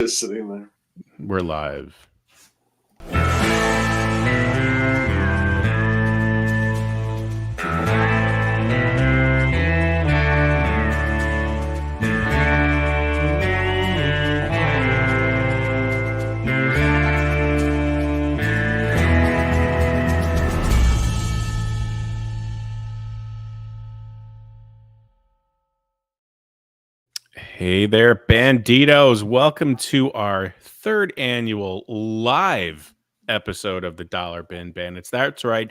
Just sitting there. We're live. Hey there, Banditos. Welcome to our third annual live episode of the Dollar Bin Bandits. That's right,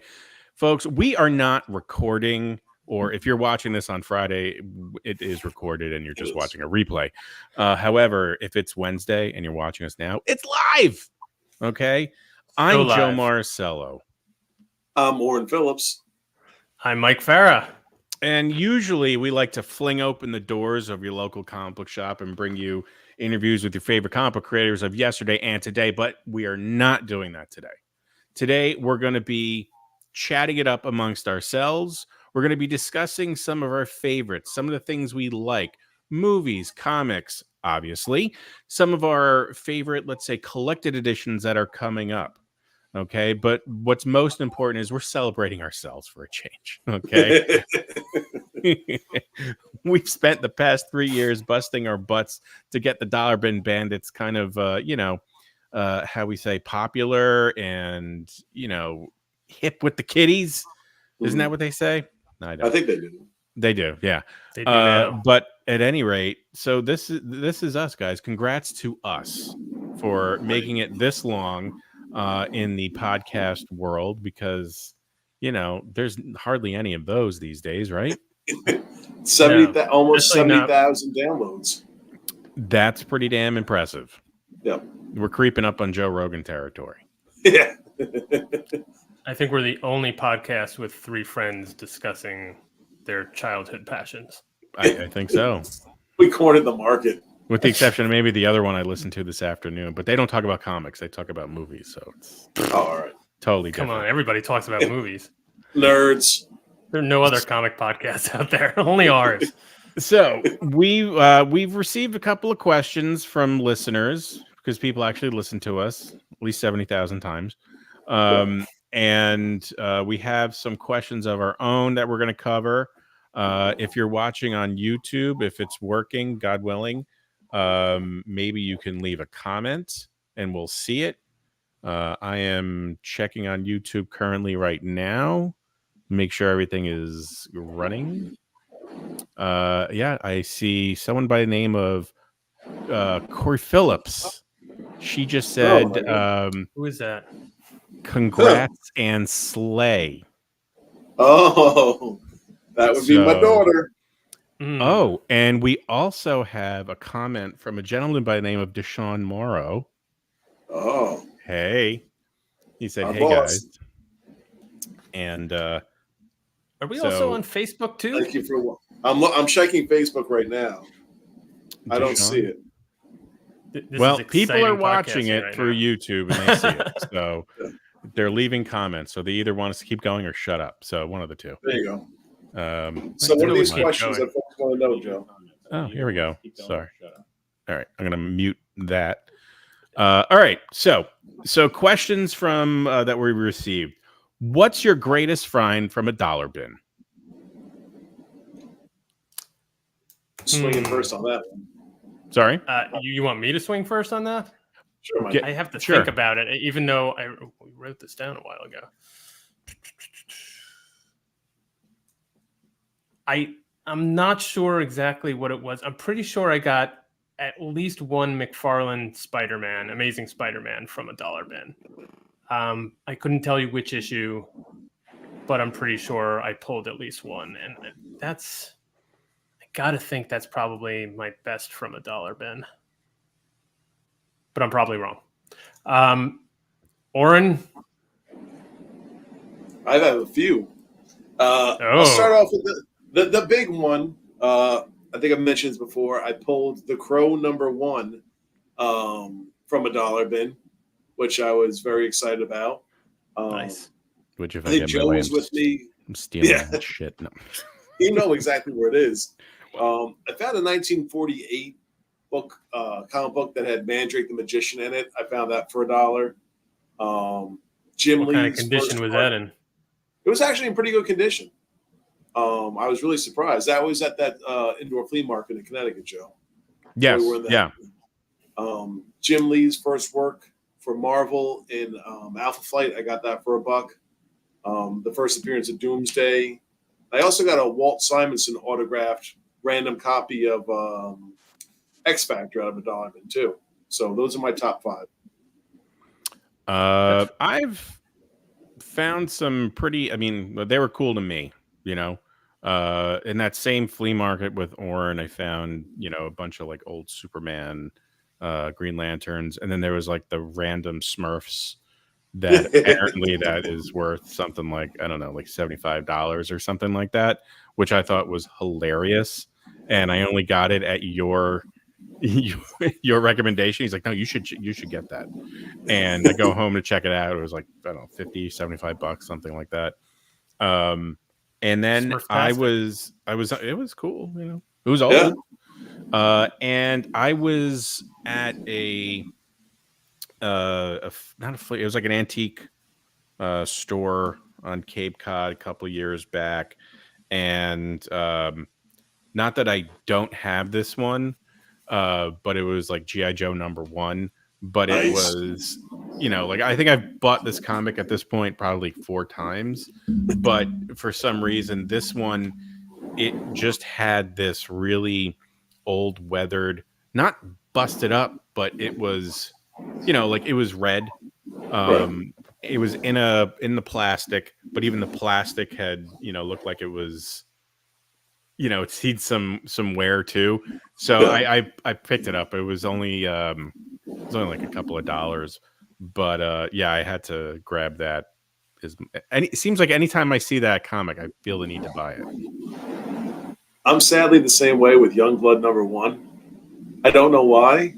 folks. We are not recording, or if you're watching this on Friday, it is recorded and you're just watching a replay. However, if it's Wednesday and you're watching us now, it's live. Okay? I'm Joe Marcello. I'm Warren Phillips. I'm Mike Farah. And usually we like to fling open the doors of your local comic book shop and bring you interviews with your favorite comic book creators of yesterday and today, but we are not doing that today. Today, we're going to be chatting it up amongst ourselves. We're going to be discussing some of our favorites, some of the things we like, movies, comics, obviously, some of our favorite, let's say, collected editions that are coming up. Okay, but what's most important is we're celebrating ourselves for a change. Okay. We've spent the past 3 years busting our butts to get the Dollar Bin Bandits kind of, how we say, popular and, hip with the kiddies. Isn't that what they say? No, I think they do. They do, yeah. They do now. But at any rate, so this is us, guys. Congrats to us for making it this long in the podcast world, because there's hardly any of those these days, right? Almost 70,000 downloads. That's pretty damn impressive. Yep. We're creeping up on Joe Rogan territory. Yeah. I think we're the only podcast with three friends discussing their childhood passions. I think so. We cornered the market. With the exception of maybe the other one I listened to this afternoon, but they don't talk about comics; they talk about movies. So it's all right. Totally Come different. on, everybody talks about movies. Nerds. There are no other comic podcasts out there, only ours. So we've received a couple of questions from listeners, because people actually listen to us at least 70,000 times, and we have some questions of our own that we're going to cover. If you're watching on YouTube, if it's working, God willing, maybe you can leave a comment and we'll see it. I am checking on YouTube currently right now, make sure everything is running. I see someone by the name of Corey Phillips. She just said, who is that? Congrats and slay. Oh, that would be my daughter. Oh, and we also have a comment from a gentleman by the name of Deshaun Morrow. Oh, hey, he said, "Hey boss. Guys," and are we also on Facebook too? Thank you for. I'm checking Facebook right now. I don't see it. Well, people are watching it right through now. YouTube and they see it, so they're leaving comments. So they either want us to keep going or shut up. So one of the two. There you go. So what are these questions that folks want to know, Joe? Oh, here we go. Sorry. All right, I'm going to mute that. All right, so questions from that we received. What's your greatest find from a dollar bin? Swinging first on that one. Sorry? You want me to swing first on that? Sure, Mike. I have to think about it, even though we wrote this down a while ago. I'm not sure exactly what it was. I'm pretty sure I got at least one McFarlane Spider-Man, Amazing Spider-Man, from a dollar bin. I couldn't tell you which issue, but I'm pretty sure I pulled at least one. And I got to think that's probably my best from a dollar bin. But I'm probably wrong. Oren? I have a few. I'll start off with the big one. I think I've mentioned this before. I pulled The Crow #1 from a dollar bin, which I was very excited about. Nice. Which if I think Joe was with me. I'm stealing that shit. No. You know exactly where it is. I found a 1948 book, comic book that had Mandrake the Magician in it. I found that for $1. Jim What kind of Lee's condition first was part- that in? It was actually in pretty good condition. I was really surprised. That was at that indoor flea market in Connecticut, Joe. Yes. We were in that. Yeah. Jim Lee's first work for Marvel in Alpha Flight, I got that for $1. The first appearance of Doomsday. I also got a Walt Simonson autographed random copy of X Factor out of $1 too. So those are my top 5. I've found some pretty. I mean, they were cool to me. You know, in that same flea market with Oren, I found a bunch of like old Superman, Green Lanterns, and then there was like the random Smurfs that apparently that is worth something like, I don't know, like $75 or something like that, which I thought was hilarious. And I only got it at your recommendation. He's like, no, you should get that. And I go home to check it out. It was like, I don't know, 50, $75, something like that. And then I was, it was cool. It was old. Yeah. And I was at not a flea, it was like an antique store on Cape Cod a couple of years back. And not that I don't have this one, but it was like G.I. Joe #1. But it was, like I think I've bought this comic at this point probably 4 times. But for some reason, this one, it just had this really old, weathered, not busted up, but it was, like it was red. It was in the plastic, but even the plastic had, looked like it was, it seen some wear too. So I picked it up. It was only like a couple of dollars, but yeah, I had to grab that. It seems like anytime I see that comic, I feel the need to buy it. I'm sadly the same way with Youngblood #1. I don't know why.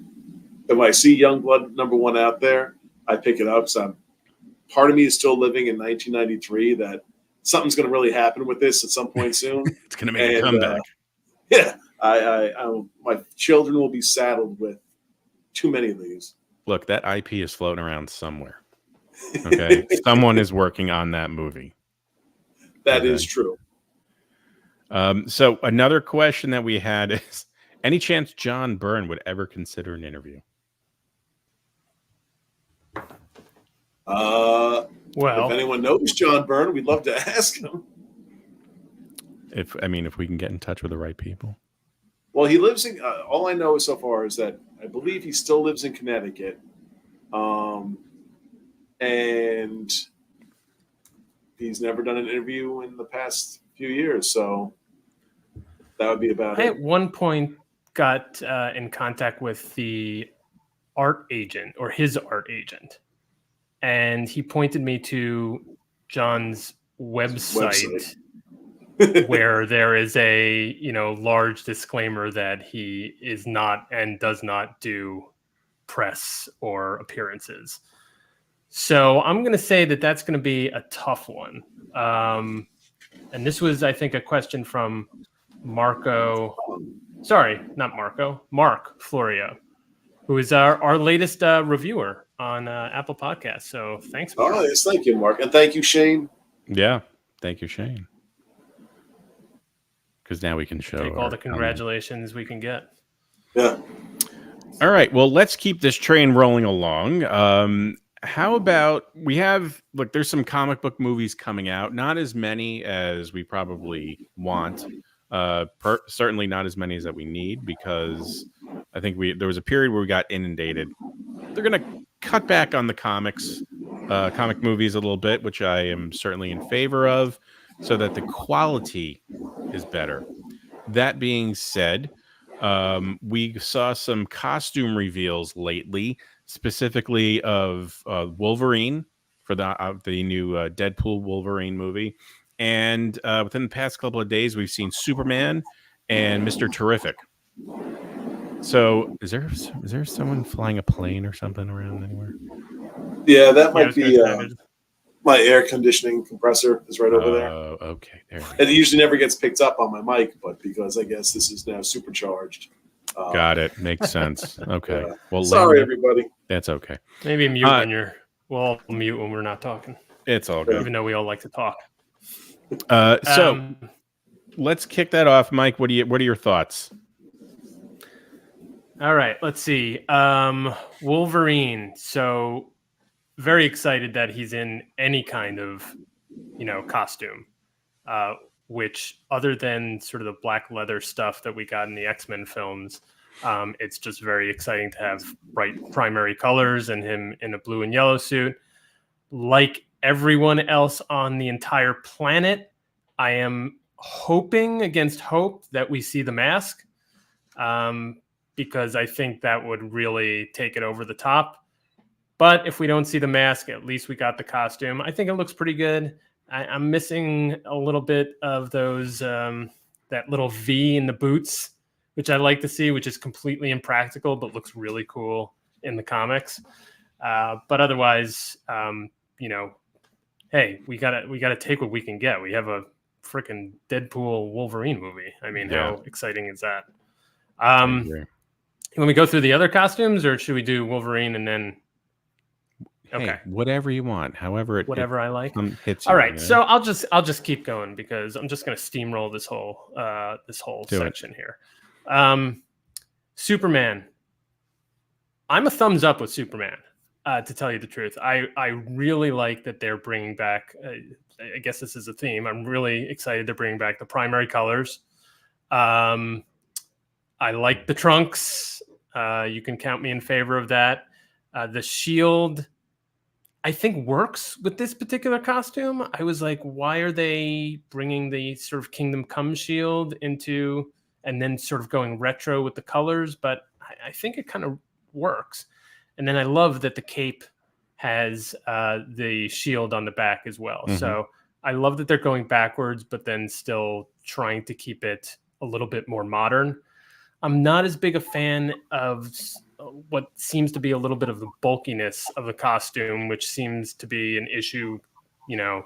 If I see Youngblood #1 out there, I pick it up. So part of me is still living in 1993 that something's going to really happen with this at some point soon. It's going to make a comeback. Yeah, my children will be saddled with too many of these. Look, that IP is floating around somewhere. Okay, someone is working on that movie. That is true. So another question that we had is, any chance John Byrne would ever consider an interview? Well, if anyone knows John Byrne, we'd love to ask him. If we can get in touch with the right people. Well, he lives in. All I know so far is that I believe he still lives in Connecticut, and he's never done an interview in the past few years. So that would be about it. I at one point got in contact with the art agent or his art agent, and he pointed me to John's website. Where there is a large disclaimer that he is not and does not do press or appearances. So I'm going to say that that's going to be a tough one. And this was, I think, a question from Mark Florio, who is our latest reviewer on Apple Podcasts. So thanks, Mark. Oh, yes, thank you, Mark. And thank you, Shane. Yeah, thank you, Shane. Because now we can show take all the congratulations we can get. Yeah. All right. Well, let's keep this train rolling along. How about there's some comic book movies coming out. Not as many as we probably want. Certainly not as many as that we need, because I think there was a period where we got inundated. They're going to cut back on the comic movies a little bit, which I am certainly in favor of, so that the quality is better. That being said, we saw some costume reveals lately, specifically of Wolverine for the new Deadpool Wolverine movie. And within the past couple of days, we've seen Superman and Mr. Terrific. So is there someone flying a plane or something around anywhere? Yeah, that might be... my air conditioning compressor is right over there. Oh, okay. There it usually never gets picked up on my mic, but because I guess this is now supercharged. Got it. Makes sense. Okay. Yeah. Well, Sorry, Lando, everybody. that's okay. Maybe mute when you're. We'll all mute when we're not talking, It's all good. even though we all like to talk. So let's kick that off, Mike. What are your thoughts? All right, let's see. Wolverine. So very excited that he's in any kind of, costume. Which, other than sort of the black leather stuff that we got in the X-Men films, it's just very exciting to have bright primary colors and him in a blue and yellow suit. Like everyone else on the entire planet, I am hoping against hope that we see the mask, because I think that would really take it over the top. But if we don't see the mask, at least we got the costume. I think it looks pretty good. I'm missing a little bit of those, that little V in the boots, which I like to see, which is completely impractical, but looks really cool in the comics. But otherwise, hey, we gotta take what we can get. We have a freaking Deadpool Wolverine movie. I mean, how exciting is that? When we go through the other costumes, or should we do Wolverine and then? Okay, hey, whatever you want, however I like. Hits all right, so I'll just keep going because I'm just going to steamroll this whole section here. Superman. I'm a thumbs up with Superman. To tell you the truth, I really like that they're bringing back. I guess this is a theme. I'm really excited they're bringing back the primary colors. I like the trunks. You can count me in favor of that. The shield, I think, works with this particular costume. I was like, why are they bringing the sort of Kingdom Come shield into and then sort of going retro with the colors? But I think it kind of works. And then I love that the cape has the shield on the back as well. Mm-hmm. So I love that they're going backwards, but then still trying to keep it a little bit more modern. I'm not as big a fan of what seems to be a little bit of the bulkiness of the costume, which seems to be an issue,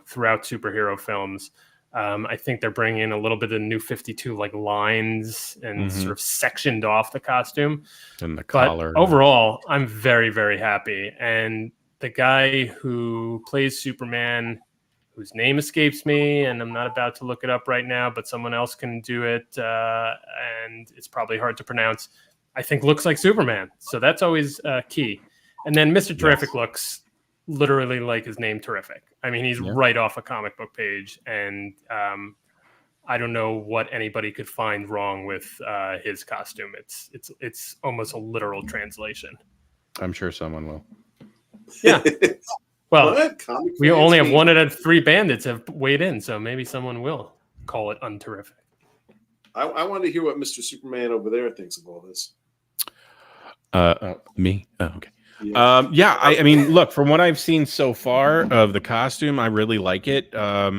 throughout superhero films. I think they're bringing in a little bit of New 52 like lines and sort of sectioned off the costume. And the collar. But overall, I'm very, very happy. And the guy who plays Superman, whose name escapes me, and I'm not about to look it up right now, but someone else can do it, and it's probably hard to pronounce, I think looks like Superman. So that's always key. And then Mr. Terrific looks literally like his name, Terrific. I mean, he's right off a comic book page, and I don't know what anybody could find wrong with his costume. It's almost a literal translation. I'm sure someone will. Yeah. Well, we only have 1 out of 3 bandits have weighed in, so maybe someone will call it unterrific. I wanted to hear what Mr. Superman over there thinks of all this. Me? Oh, okay. Yeah. I mean, look, from what I've seen so far of the costume, I really like it. I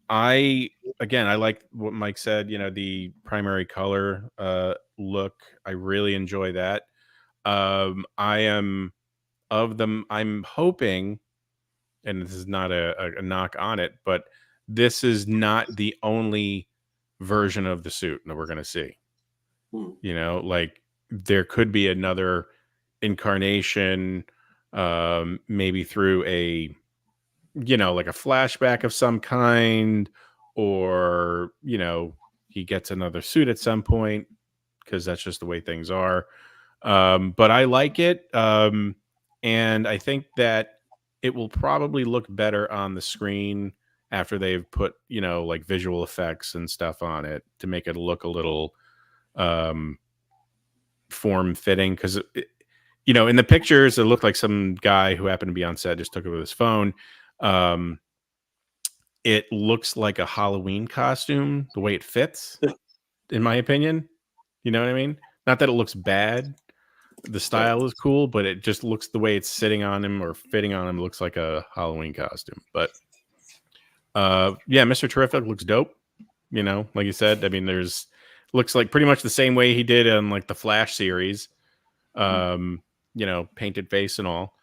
like what Mike said, the primary color look. I really enjoy that. I'm hoping, and this is not a knock on it, but this is not the only version of the suit that we're going to see. Like there could be another incarnation, maybe through a, like a flashback of some kind, or, he gets another suit at some point, because that's just the way things are. But I like it. And I think that it will probably look better on the screen after they've put, like visual effects and stuff on it to make it look a little form fitting. Because, in the pictures, it looked like some guy who happened to be on set just took it with his phone. It looks like a Halloween costume, the way it fits, in my opinion. You know what I mean? Not that it looks bad. The style is cool, but it just looks, the way it's sitting on him or fitting on him looks like a Halloween costume. But Mr. Terrific looks dope. Like you said, I mean, looks like pretty much the same way he did on like the Flash series. Painted face and all.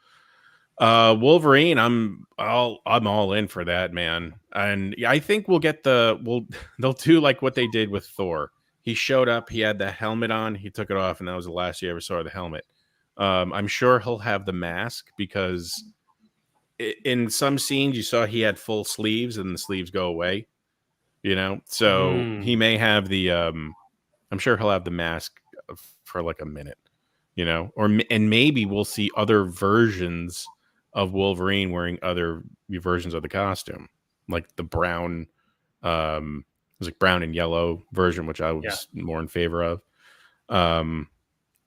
Wolverine, I'm all in for that, man. And I think they'll do like what they did with Thor. He showed up. He had the helmet on. He took it off, and that was the last you ever saw of the helmet. I'm sure he'll have the mask because in some scenes you saw he had full sleeves, and the sleeves go away. So he may have the. I'm sure he'll have the mask for like a minute. And maybe we'll see other versions of Wolverine wearing other versions of the costume, like the brown. It was like brown and yellow version, which I was more in favor of.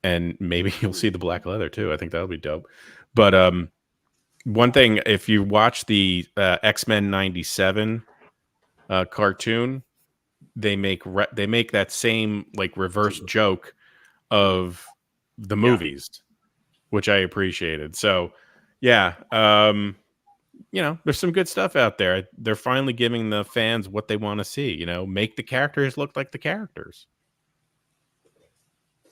And maybe you'll see the black leather too. I think that'll be dope. But one thing, if you watch the X-Men 97 cartoon, they make that same like reverse joke of the movies, which I appreciated. So yeah, there's some good stuff out there. They're finally giving the fans what they want to see. Make the characters look like the characters.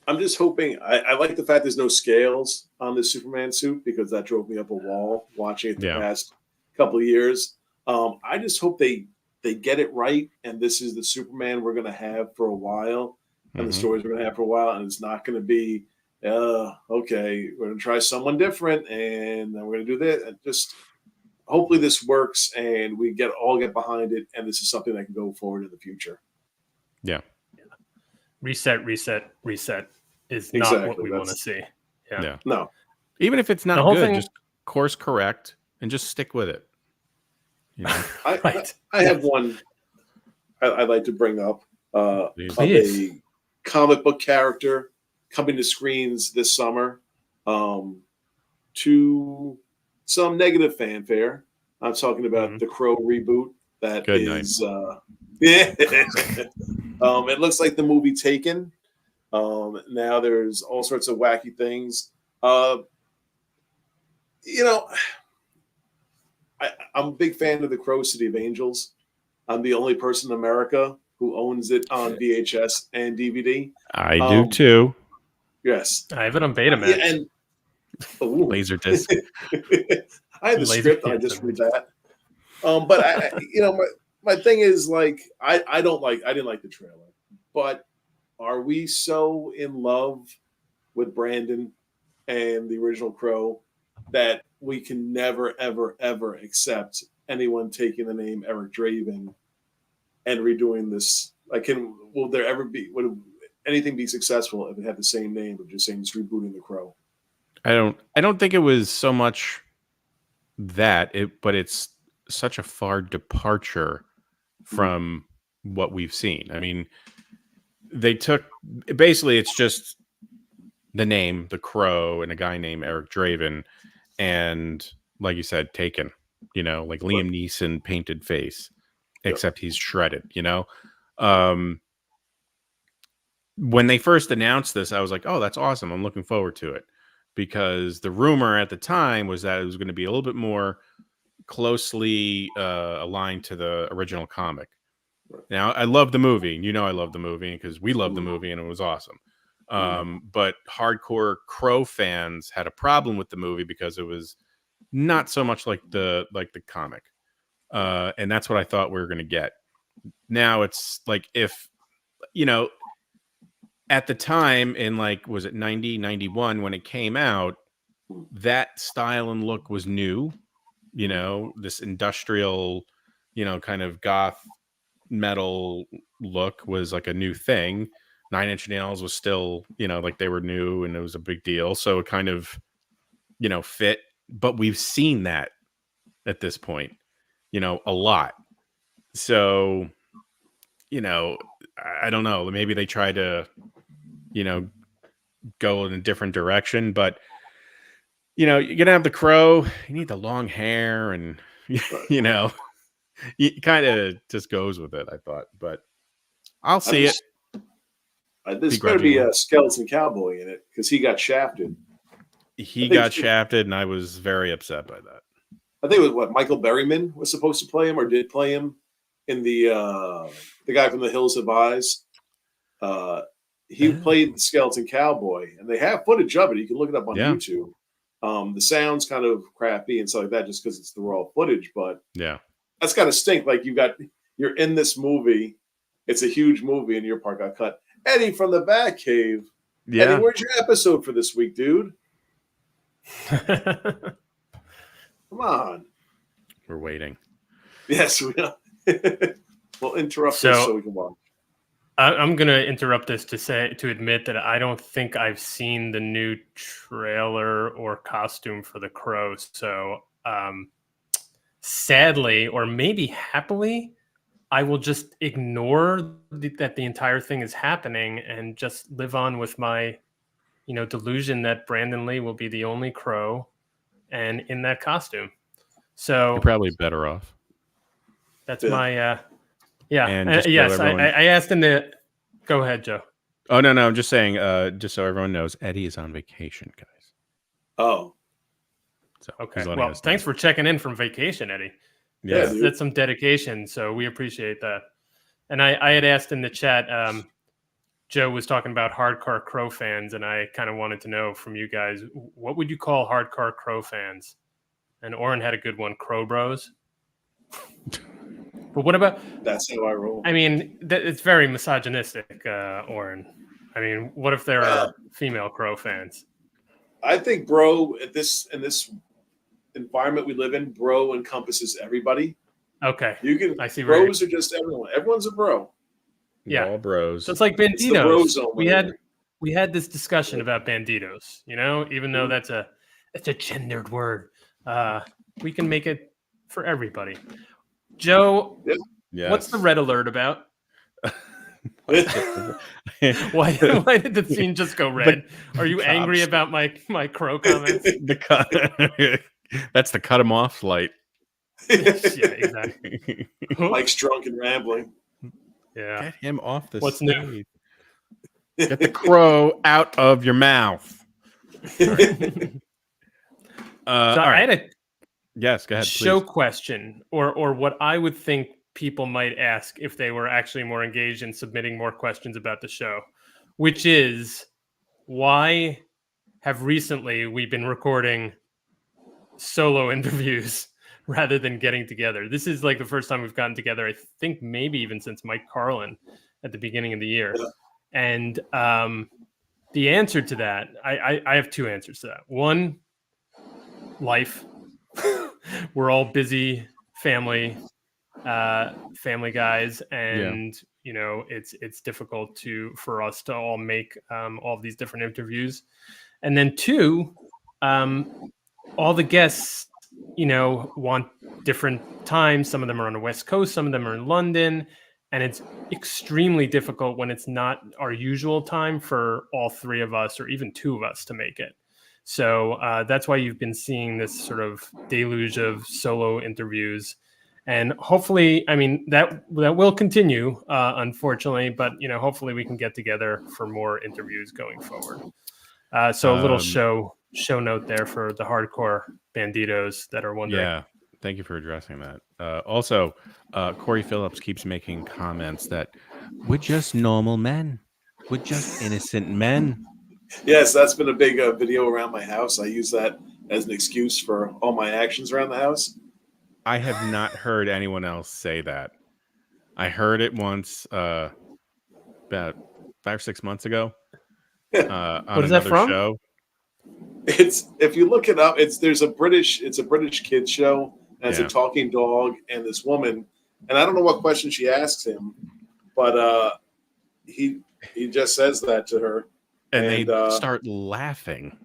I'm just hoping. I like the fact there's no scales on the Superman suit because that drove me up a wall watching it the past couple of years. I just hope they get it right, and this is the Superman we're going to have for a while, and the stories we're going to have for a while, and it's not going to be, okay, we're going to try someone different, and then we're going to do this. And just hopefully this works, and we all get behind it, and this is something that can go forward in the future. Yeah. Reset is not what we want to see. Yeah. No. Even if it's not good, just course correct and just stick with it. I have one I'd like to bring up of a comic book character coming to screens this summer to some negative fanfare. I'm talking about the Crow reboot. That Good is it looks like the movie Taken. Now there's all sorts of wacky things. I'm a big fan of the Crow City of Angels. I'm the only person in America who owns it on VHS and DVD. I do too. Yes. I have it on Betamax. And Laserdisc. I have the script. I just read that. But my thing is like I didn't like the trailer. But are we so in love with Brandon and the original Crow that we can never, ever, ever accept anyone taking the name Eric Draven and redoing this? Would anything be successful if it had the same name of just saying it's rebooting the Crow? I don't think it was so much that but it's such a far departure from what we've seen. I mean, it's just the name, the Crow, and a guy named Eric Draven, and like you said, Taken, like Liam Neeson painted face, except he's shredded, when they first announced this, I was like, oh, that's awesome. I'm looking forward to it, because the rumor at the time was that it was going to be a little bit more closely aligned to the original comic. Now, I love the movie. I love the movie because we love the movie and it was awesome. But hardcore Crow fans had a problem with the movie because it was not so much like the comic. And that's what I thought we were going to get. Now it's like, if, at the time in was it 90, 91 when it came out, that style and look was new, this industrial, kind of goth metal look was like a new thing. 9 Inch Nails was still, like they were new and it was a big deal. So it kind of, fit. But we've seen that at this point, a lot. So, I don't know. Maybe they try to, go in a different direction. But, you're going to have the Crow. You need the long hair and, it kind of just goes with it, I thought. But I'll see it. There's better be a Skeleton Cowboy in it because he got shafted. He got shafted, and I was very upset by that. I think it was Michael Berryman was supposed to play him or did play him in the guy from The Hills Have Eyes. He played the Skeleton Cowboy, and they have footage of it. You can look it up on YouTube. The sound's kind of crappy and stuff like that just because it's the raw footage, but that's kind of stink. Like you're in this movie, it's a huge movie, and your part got cut. Eddie from the Batcave. Yeah, Eddie, where's your episode for this week, dude? Come on. we're waiting. Yes, we are. We'll interrupt this so we can watch. I'm gonna interrupt this to admit that I don't think I've seen the new trailer or costume for the Crow. So sadly, or maybe happily, I will just ignore that the entire thing is happening and just live on with my, delusion that Brandon Lee will be the only Crow and in that costume. So You're probably better off. that's my And just yes. so everyone- I asked him to go ahead, Joe. Oh no, I'm just saying, just so everyone knows, Eddie is on vacation, guys. Oh, So Okay. he's letting Well, us know. thanks for checking in from vacation, Eddie. Yeah, dude. That's some dedication. So we appreciate that. And I had asked in the chat, Joe was talking about hardcore Crow fans, and I kind of wanted to know from you guys, what would you call hardcore Crow fans? And Oren had a good one, Crow Bros. But what about, that's how I roll. I mean, it's very misogynistic, Oren. I mean, what if there are female Crow fans? I think, bro, in this environment we live in, bro encompasses everybody. Okay. You I see where bros are just everyone. Everyone's a bro. Yeah. all bros. So it's like It's the bro Banditos. zone. We had this discussion about Banditos, even though Mm-hmm. that's a gendered word. We can make it for everybody. Joe, Yes. what's the red alert about? Why did the scene just go red? Are you angry cops. about my Crow comments? the cut? That's the cut him off light. Yeah, exactly. Mike's drunk and rambling. Yeah. Get him off the What's new? stage. Get the crow out of your mouth. So All I right. had a Yes, go ahead. show Please. question, or what I would think people might ask if they were actually more engaged in submitting more questions about the show, which is, why have recently we been recording solo interviews rather than getting together? This is like the first time we've gotten together, I think maybe even since Mike Carlin at the beginning of the year. Yeah. And the answer to that, I have two answers to that. One, life. We're all busy family guys, and it's difficult for us to all make all of these different interviews. And then two, all the guests want different times. Some of them are on the West Coast, some of them are in London, and it's extremely difficult when it's not our usual time for all three of us or even two of us to make it. So that's why you've been seeing this sort of deluge of solo interviews, and hopefully, I mean, that will continue, unfortunately, but hopefully we can get together for more interviews going forward. So a little show note there for the hardcore banditos that are wondering. Yeah, thank you for addressing that. Also, Corey Phillips keeps making comments that we're just normal men. We're just innocent men. Yes, that's been a big video around my house. I use that as an excuse for all my actions around the house. I have not heard anyone else say that. I heard it once about 5 or 6 months ago on What is that another from? show. It's, if you look it up, it's a British kids show, and it's Yeah. a talking dog and this woman, and I don't know what question she asks him, but he just says that to her. And they And, start laughing.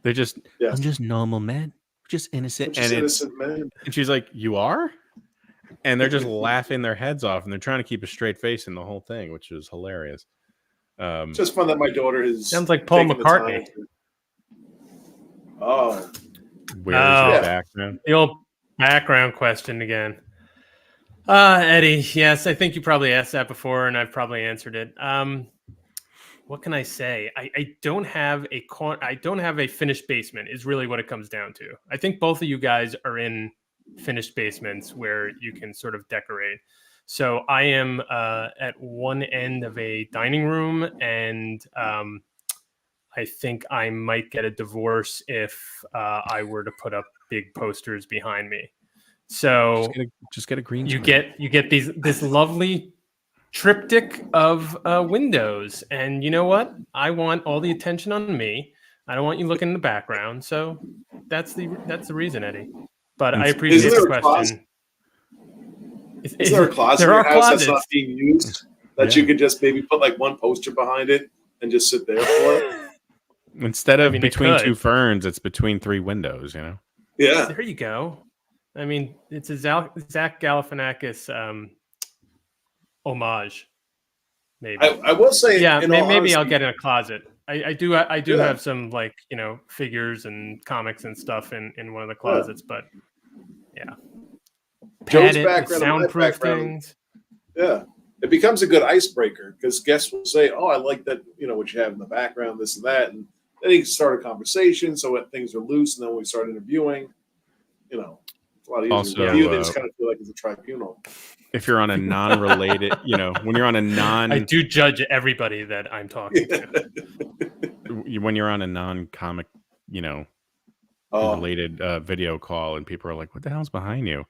They're just, Yes. I'm just normal men. Just innocent. Which is And innocent man. and she's like, you are? And they're just laughing their heads off, and they're trying to keep a straight face in the whole thing, which is hilarious. It's just fun that my daughter is. Sounds like Paul taking the McCartney. time to- Oh, Where's Oh. your background? The old background question again. Eddie, yes, I think you probably asked that before, and I've probably answered it. What can I say? I don't have a finished basement is really what it comes down to. I think both of you guys are in finished basements where you can sort of decorate. So I am at one end of a dining room, and I think I might get a divorce if I were to put up big posters behind me. So Just get a green you screen. get this lovely triptych of windows. And you know what? I want all the attention on me. I don't want you looking in the background. So that's the reason, Eddie. But I appreciate there the a closet? question. Is there a closet There in are your house closets. that's not being used that you could just maybe put like one poster behind it and just sit there for it? Instead of mean, they between could. two ferns, it's between three windows. You know. Yeah. There you go. I mean, it's a Zach Galifianakis homage. Maybe. I will say, Yeah, in all maybe I'll honesty, get in a closet. I do Yeah. have some, like, figures and comics and stuff in one of the closets, but yeah. Joe's Padded, background and my soundproof background. things. Yeah. It becomes a good icebreaker because guests will say, "Oh, I like that, what you have in the background, this and that," and then you can start a conversation. So when things are loose, and then when we start interviewing, it's a lot easier. Also, With you, they just kind of feel like it's a tribunal. If you're on a non-related, when you're on a I do judge everybody that I'm talking to. when you're on a non-comic, related video call, and people are like, "What the hell's behind you?"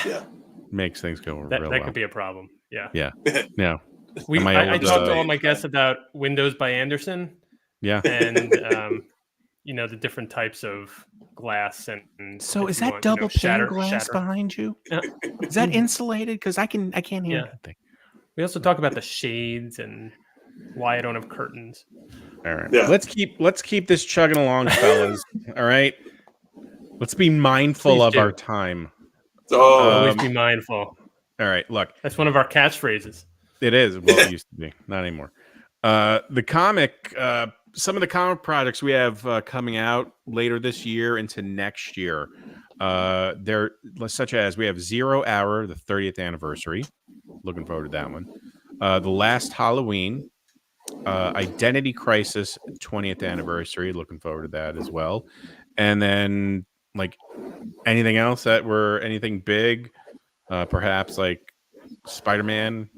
Yeah, makes things go That real well. could be a problem. Yeah. Yeah. I talked to all my guests about Windows by Anderson. Yeah. And the different types of glass and So if is you that want, double pane glass shatter. behind you? Yeah. Is that insulated? Because I can't hear Yeah. anything. We also talk about the shades and why I don't have curtains. All right. Yeah. Let's keep this chugging along, fellas. All right. Let's be mindful Please of do. our time. Always be mindful. All right. Look, That's one of our catchphrases. it is. Well, it used to be. Not anymore. The comic, some of the comic projects we have coming out later this year into next year, they're such as we have 0 Hour, the 30th anniversary. Looking forward to that one. The Last Halloween, Identity Crisis 20th anniversary. Looking forward to that as well. And then like anything else anything big, perhaps like Spider-Man,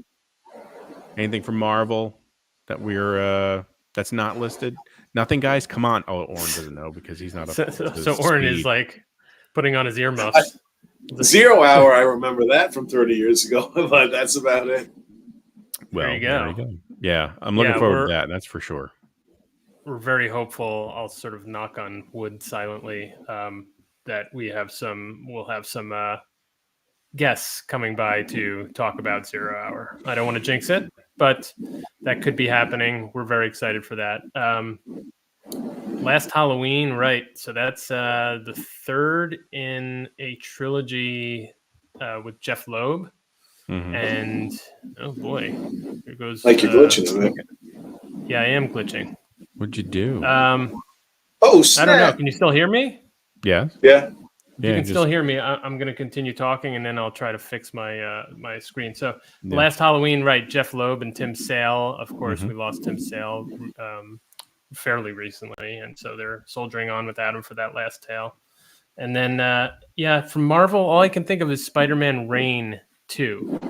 anything from Marvel that that's not listed. Nothing, guys. Come on. Oh, Oren doesn't know because he's not up. So Oren is like putting on his earmuffs. 0 Hour. I remember that from 30 years ago, but that's about it. Well, there you go. Yeah, I'm looking forward to that. That's for sure. We're very hopeful. I'll sort of knock on wood silently that we'll have some guests coming by to talk about 0 Hour. I don't want to jinx it, but that could be happening. We're very excited for that. Last Halloween, right? So that's the third in a trilogy with Jeff Loeb. Mm-hmm. And oh boy, here goes. Like you're glitching a bit. Yeah, I am glitching. What'd you do? Oh, snap. I don't know. Can you still hear me? Yeah. Yeah. If you can still hear me, I'm going to continue talking, and then I'll try to fix my my screen. So Last Halloween, right? Jeff Loeb and Tim Sale. Of course, we lost Tim Sale fairly recently, and so they're soldiering on with Adam for that last tale. And then, from Marvel, all I can think of is Spider-Man Reign 2.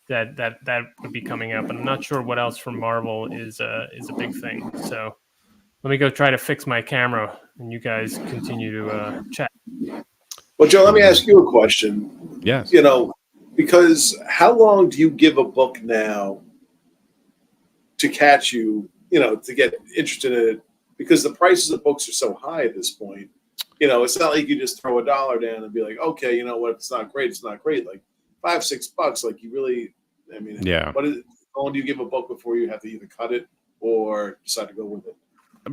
That would be coming up, and I'm not sure what else from Marvel is a big thing. So let me go try to fix my camera, and you guys continue to chat. Well, Joe, let me ask you a question. Yes. Because how long do you give a book now to catch you, to get interested in it? Because the prices of books are so high at this point. It's not like you just throw $1 down and be like, okay, you know what? If it's not great, it's not great. Like $5-6, like you really, yeah. How long do you give a book before you have to either cut it or decide to go with it?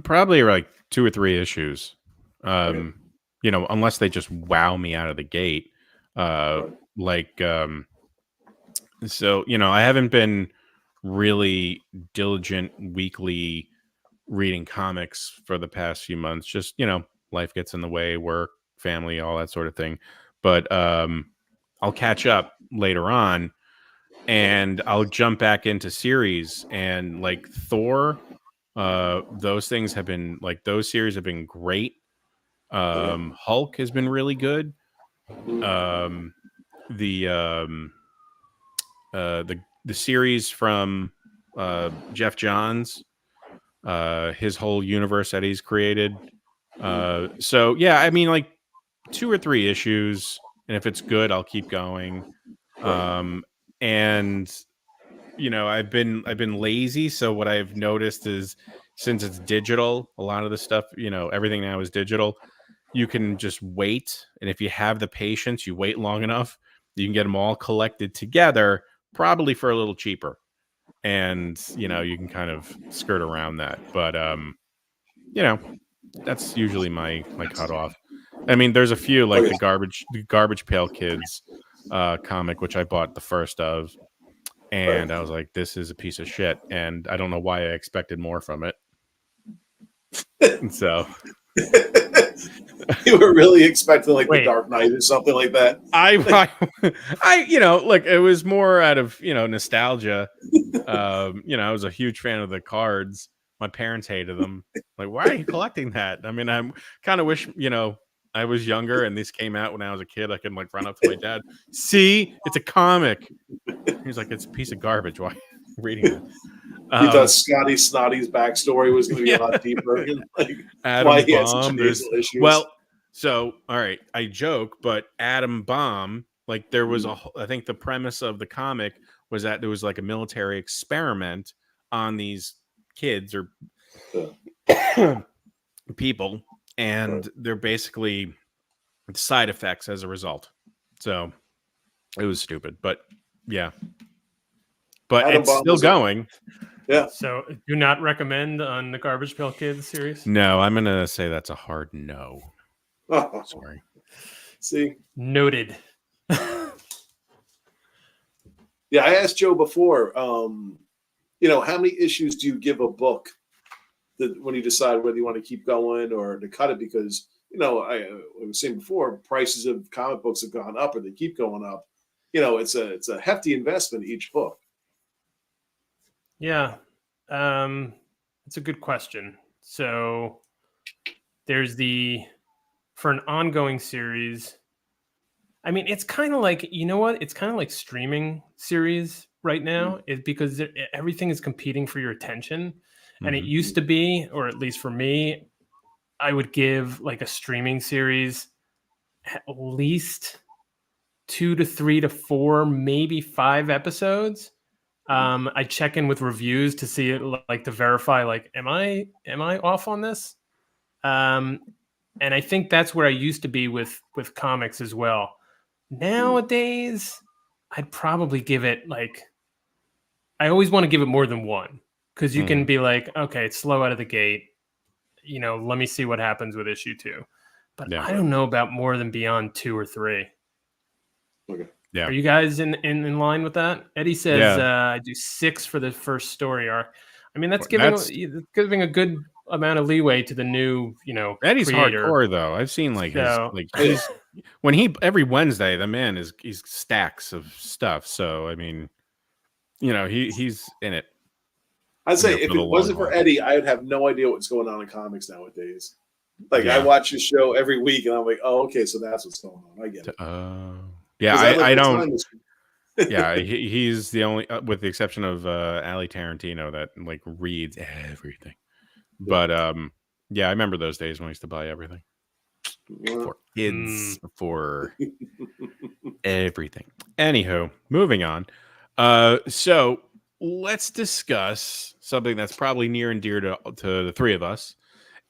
Probably like 2 or 3 issues. Unless they just wow me out of the gate. So, I haven't been really diligent weekly reading comics for the past few months. Just, life gets in the way, work, family, all that sort of thing. But I'll catch up later on and I'll jump back into series, and like Thor, those series have been great. Hulk has been really good. The series from Jeff Johns, his whole universe that he's created. So yeah, like 2 or 3 issues, and if it's good, I'll keep going. and I've been lazy. So what I've noticed is, since it's digital, a lot of the stuff, everything now is digital. You can just wait, and if you have the patience, you wait long enough, you can get them all collected together, probably for a little cheaper. And you can kind of skirt around that, but that's usually my cutoff. I mean, there's a few like the Garbage Pail Kids comic, which I bought the first of, and I was like, this is a piece of shit, and I don't know why I expected more from it. And so you were really expecting like the Dark Knight or something like that. I look, it was more out of nostalgia. I was a huge fan of the cards. My parents hated them. Like, why are you collecting that? I mean, I'm kind of wish I was younger and this came out when I was a kid. I could like run up to my dad. See, it's a comic. He's like, it's a piece of garbage. Why are you reading it? You thought Scotty Snotty's backstory was going to be a lot deeper. And, like, why he had such nasal issues. Well, so all right, I joke, but Adam Bomb, like there was I think the premise of the comic was that there was like a military experiment on these kids or people, and they're basically side effects as a result. So it was stupid, but yeah. But Adam it's Bomb still going. Yeah. So do not recommend on the Garbage Pail Kids series? No, I'm going to say that's a hard no. Oh, sorry. See? Noted. Yeah, I asked Joe before, how many issues do you give a book when you decide whether you want to keep going or to cut it? Because, I was saying before, prices of comic books have gone up or they keep going up. It's a hefty investment each book. Yeah, it's a good question. So there's for an ongoing series, I mean, it's kind of like, it's kind of like streaming series right now, because everything is competing for your attention. And it used to be, or at least for me, I would give like a streaming series at least 2 to 3 to 4, maybe 5 episodes. I check in with reviews to see it, like to verify, like, am I off on this? And I think that's where I used to be with comics as well. Nowadays, I'd probably give it like, I always want to give it more than one, because you can be like, okay, it's slow out of the gate. Let me see what happens with issue 2. But I don't know about more than beyond 2 or 3. Okay. Yeah. Are you guys in line with that? Eddie says I do 6 for the first story arc. I mean, that's giving a good amount of leeway to the new, Eddie's creator. hardcore though. I've seen every Wednesday, the man he's stacks of stuff. So I mean, he's in it. I'd say if it wasn't for Eddie, I would have no idea what's going on in comics nowadays. Like I watch his show every week, and I'm like, oh, okay, so that's what's going on. I get it. Yeah, I don't. Yeah, he's the only, with the exception of Ali Tarantino, that like reads everything. But yeah, I remember those days when I used to buy everything for kids, for everything. Anywho, moving on. So let's discuss something that's probably near and dear to the three of us,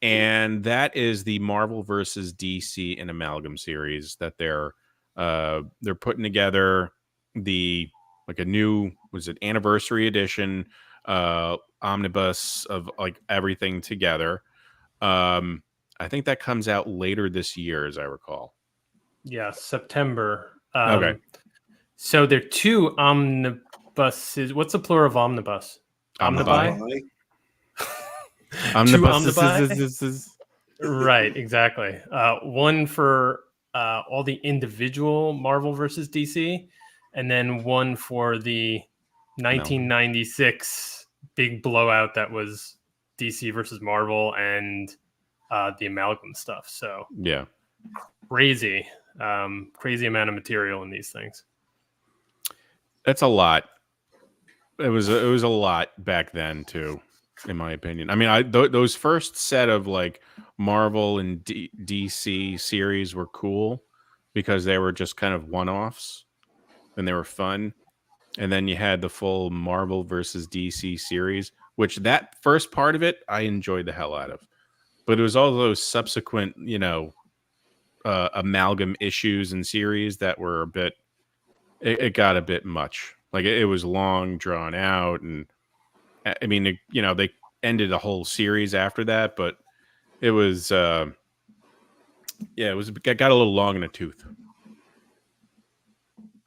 and that is the Marvel versus DC and Amalgam series that they're putting together. A new, was it anniversary edition omnibus of like everything together. I think that comes out later this year, as I recall. Yeah, September. Okay. So there are 2 omnibuses. What's the plural of omnibus? Omnibi? Omnibuses. Right, exactly. One for all the individual Marvel versus DC, and then one for the 1996 big blowout that was DC versus Marvel and the Amalgam stuff. So yeah, crazy amount of material in these things. That's a lot. It was a lot back then too, in my opinion. I mean, those first set of like Marvel and DC series were cool because they were just kind of one-offs and they were fun. And then you had the full Marvel versus DC series, which that first part of it I enjoyed the hell out of. But it was all those subsequent, amalgam issues and series that were a bit, it got a bit much. Like it was long, drawn out, and I mean, they ended a whole series after that, but it was, it got a little long in the tooth.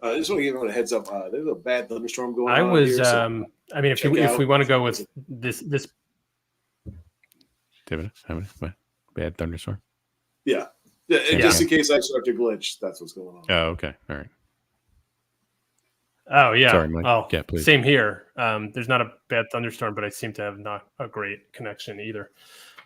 I just want to give everyone a heads up. There's a bad thunderstorm going on. I was, here, so I mean, if we want to go with this, Bad thunderstorm. Yeah. Just in case I start to glitch, that's what's going on. Oh, okay, all right. Oh yeah. Sorry, Mike. Oh, yeah, please. Same here. There's not a bad thunderstorm, but I seem to have not a great connection either.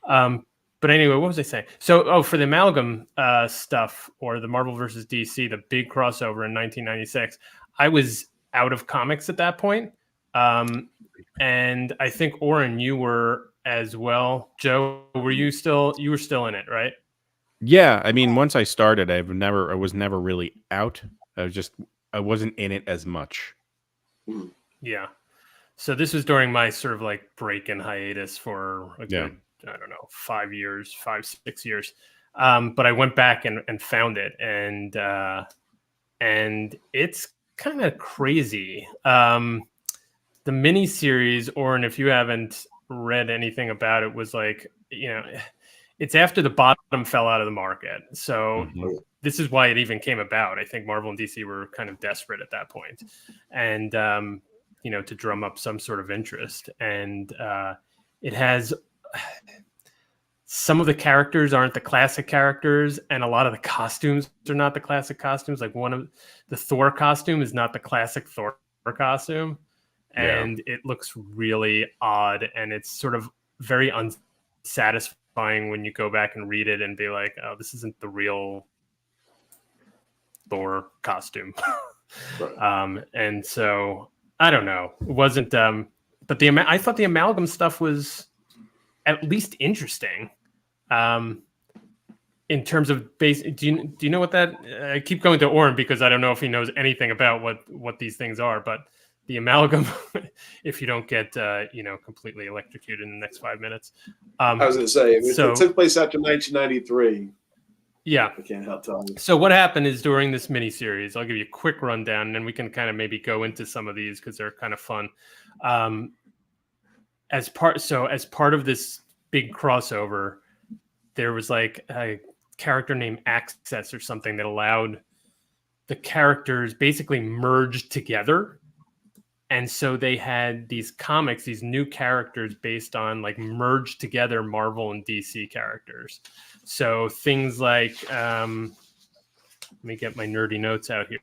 But anyway, what was I saying? So, for the amalgam stuff, or the Marvel versus DC, the big crossover in 1996, I was out of comics at that point. And I think, Oren, you were as well. Joe, you were still in it, right? Yeah, I mean, once I started, I was never really out. I wasn't in it as much. Yeah. So this was during my sort of like break and hiatus for a good, I don't know, 5 years, 6 years. But I went back and found it, and it's kind of crazy. The mini series, Oren, if you haven't read anything about it, was like, it's after the bottom fell out of the market. So this is why it even came about. I think Marvel and DC were kind of desperate at that point, and to drum up some sort of interest. And it has, some of the characters aren't the classic characters, and a lot of the costumes are not the classic costumes. Like one of the Thor costume is not the classic Thor costume, and it looks really odd, and it's sort of very unsatisfying when you go back and read it and be like, oh, this isn't the real Thor costume. Right. And so I don't know. It wasn't, but I thought the amalgam stuff was at least interesting. In terms of base, do you know what that? I keep going to Oren because I don't know if he knows anything about what these things are. But the amalgam, if you don't get completely electrocuted in the next 5 minutes. I was going to say it took place after 1993. Yeah, I can't help telling you. So what happened is, during this miniseries, I'll give you a quick rundown, and then we can kind of maybe go into some of these because they're kind of fun. As part of this big crossover, there was like a character named Access or something that allowed the characters basically merged together. And so they had these comics, these new characters based on like merged together Marvel and DC characters. So things like, let me get my nerdy notes out here.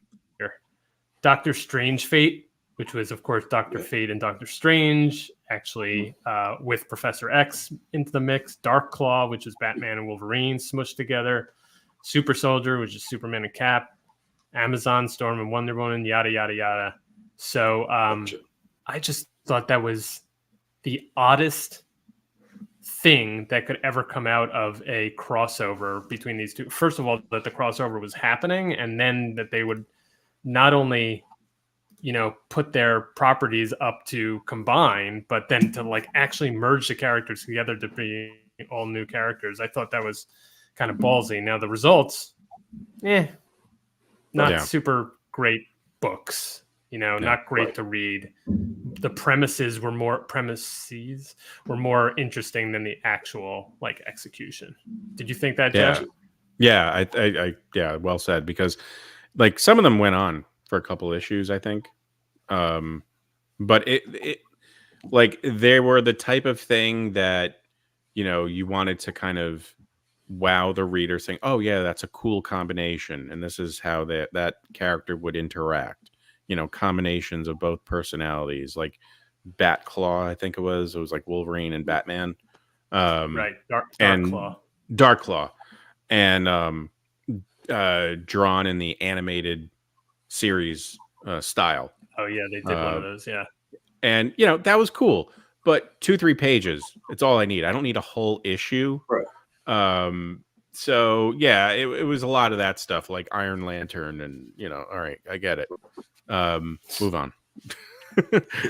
Doctor Strange Fate, which was, of course, Dr. Fate and Doctor Strange, actually with Professor X into the mix. Dark Claw, which is Batman and Wolverine smushed together. Super Soldier, which is Superman and Cap. Amazon Storm and Wonder Woman, yada, yada, yada. So I just thought that was the oddest thing that could ever come out of a crossover between these two. First of all, that the crossover was happening, and then that they would not only, put their properties up to combine, but then to like actually merge the characters together to be all new characters. I thought that was kind of ballsy. Now the results, not super great books. Not great to read. The premises were more interesting than the actual like execution. Did you think that, Jeff? Yeah, I well said, because like some of them went on for a couple issues, I think. But it like they were the type of thing that you wanted to kind of wow the reader, saying, "Oh yeah, that's a cool combination, and this is how that character would interact." Combinations of both personalities, like Bat Claw, I think it was like Wolverine and Batman. Right. Dark Claw. And drawn in the animated series style. Oh yeah, they did one of those, yeah. And that was cool. But 2-3 pages, it's all I need. I don't need a whole issue. Right. So yeah, it was a lot of that stuff, like Iron Lantern, and all right, I get it. Move on.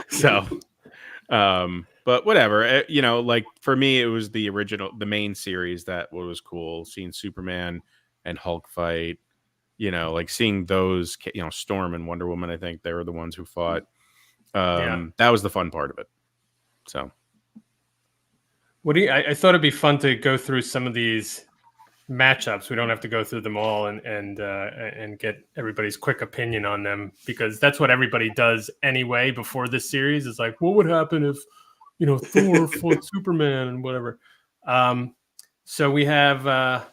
So, but whatever. Like for me, it was the main series that was cool. Seeing Superman and Hulk fight. Like seeing those. Storm and Wonder Woman. I think they were the ones who fought. That was the fun part of it. So, what do you? I thought it'd be fun to go through some of these matchups. We don't have to go through them all and get everybody's quick opinion on them, because that's what everybody does anyway before this series. Is like, what would happen if Thor fought Superman and whatever. So we have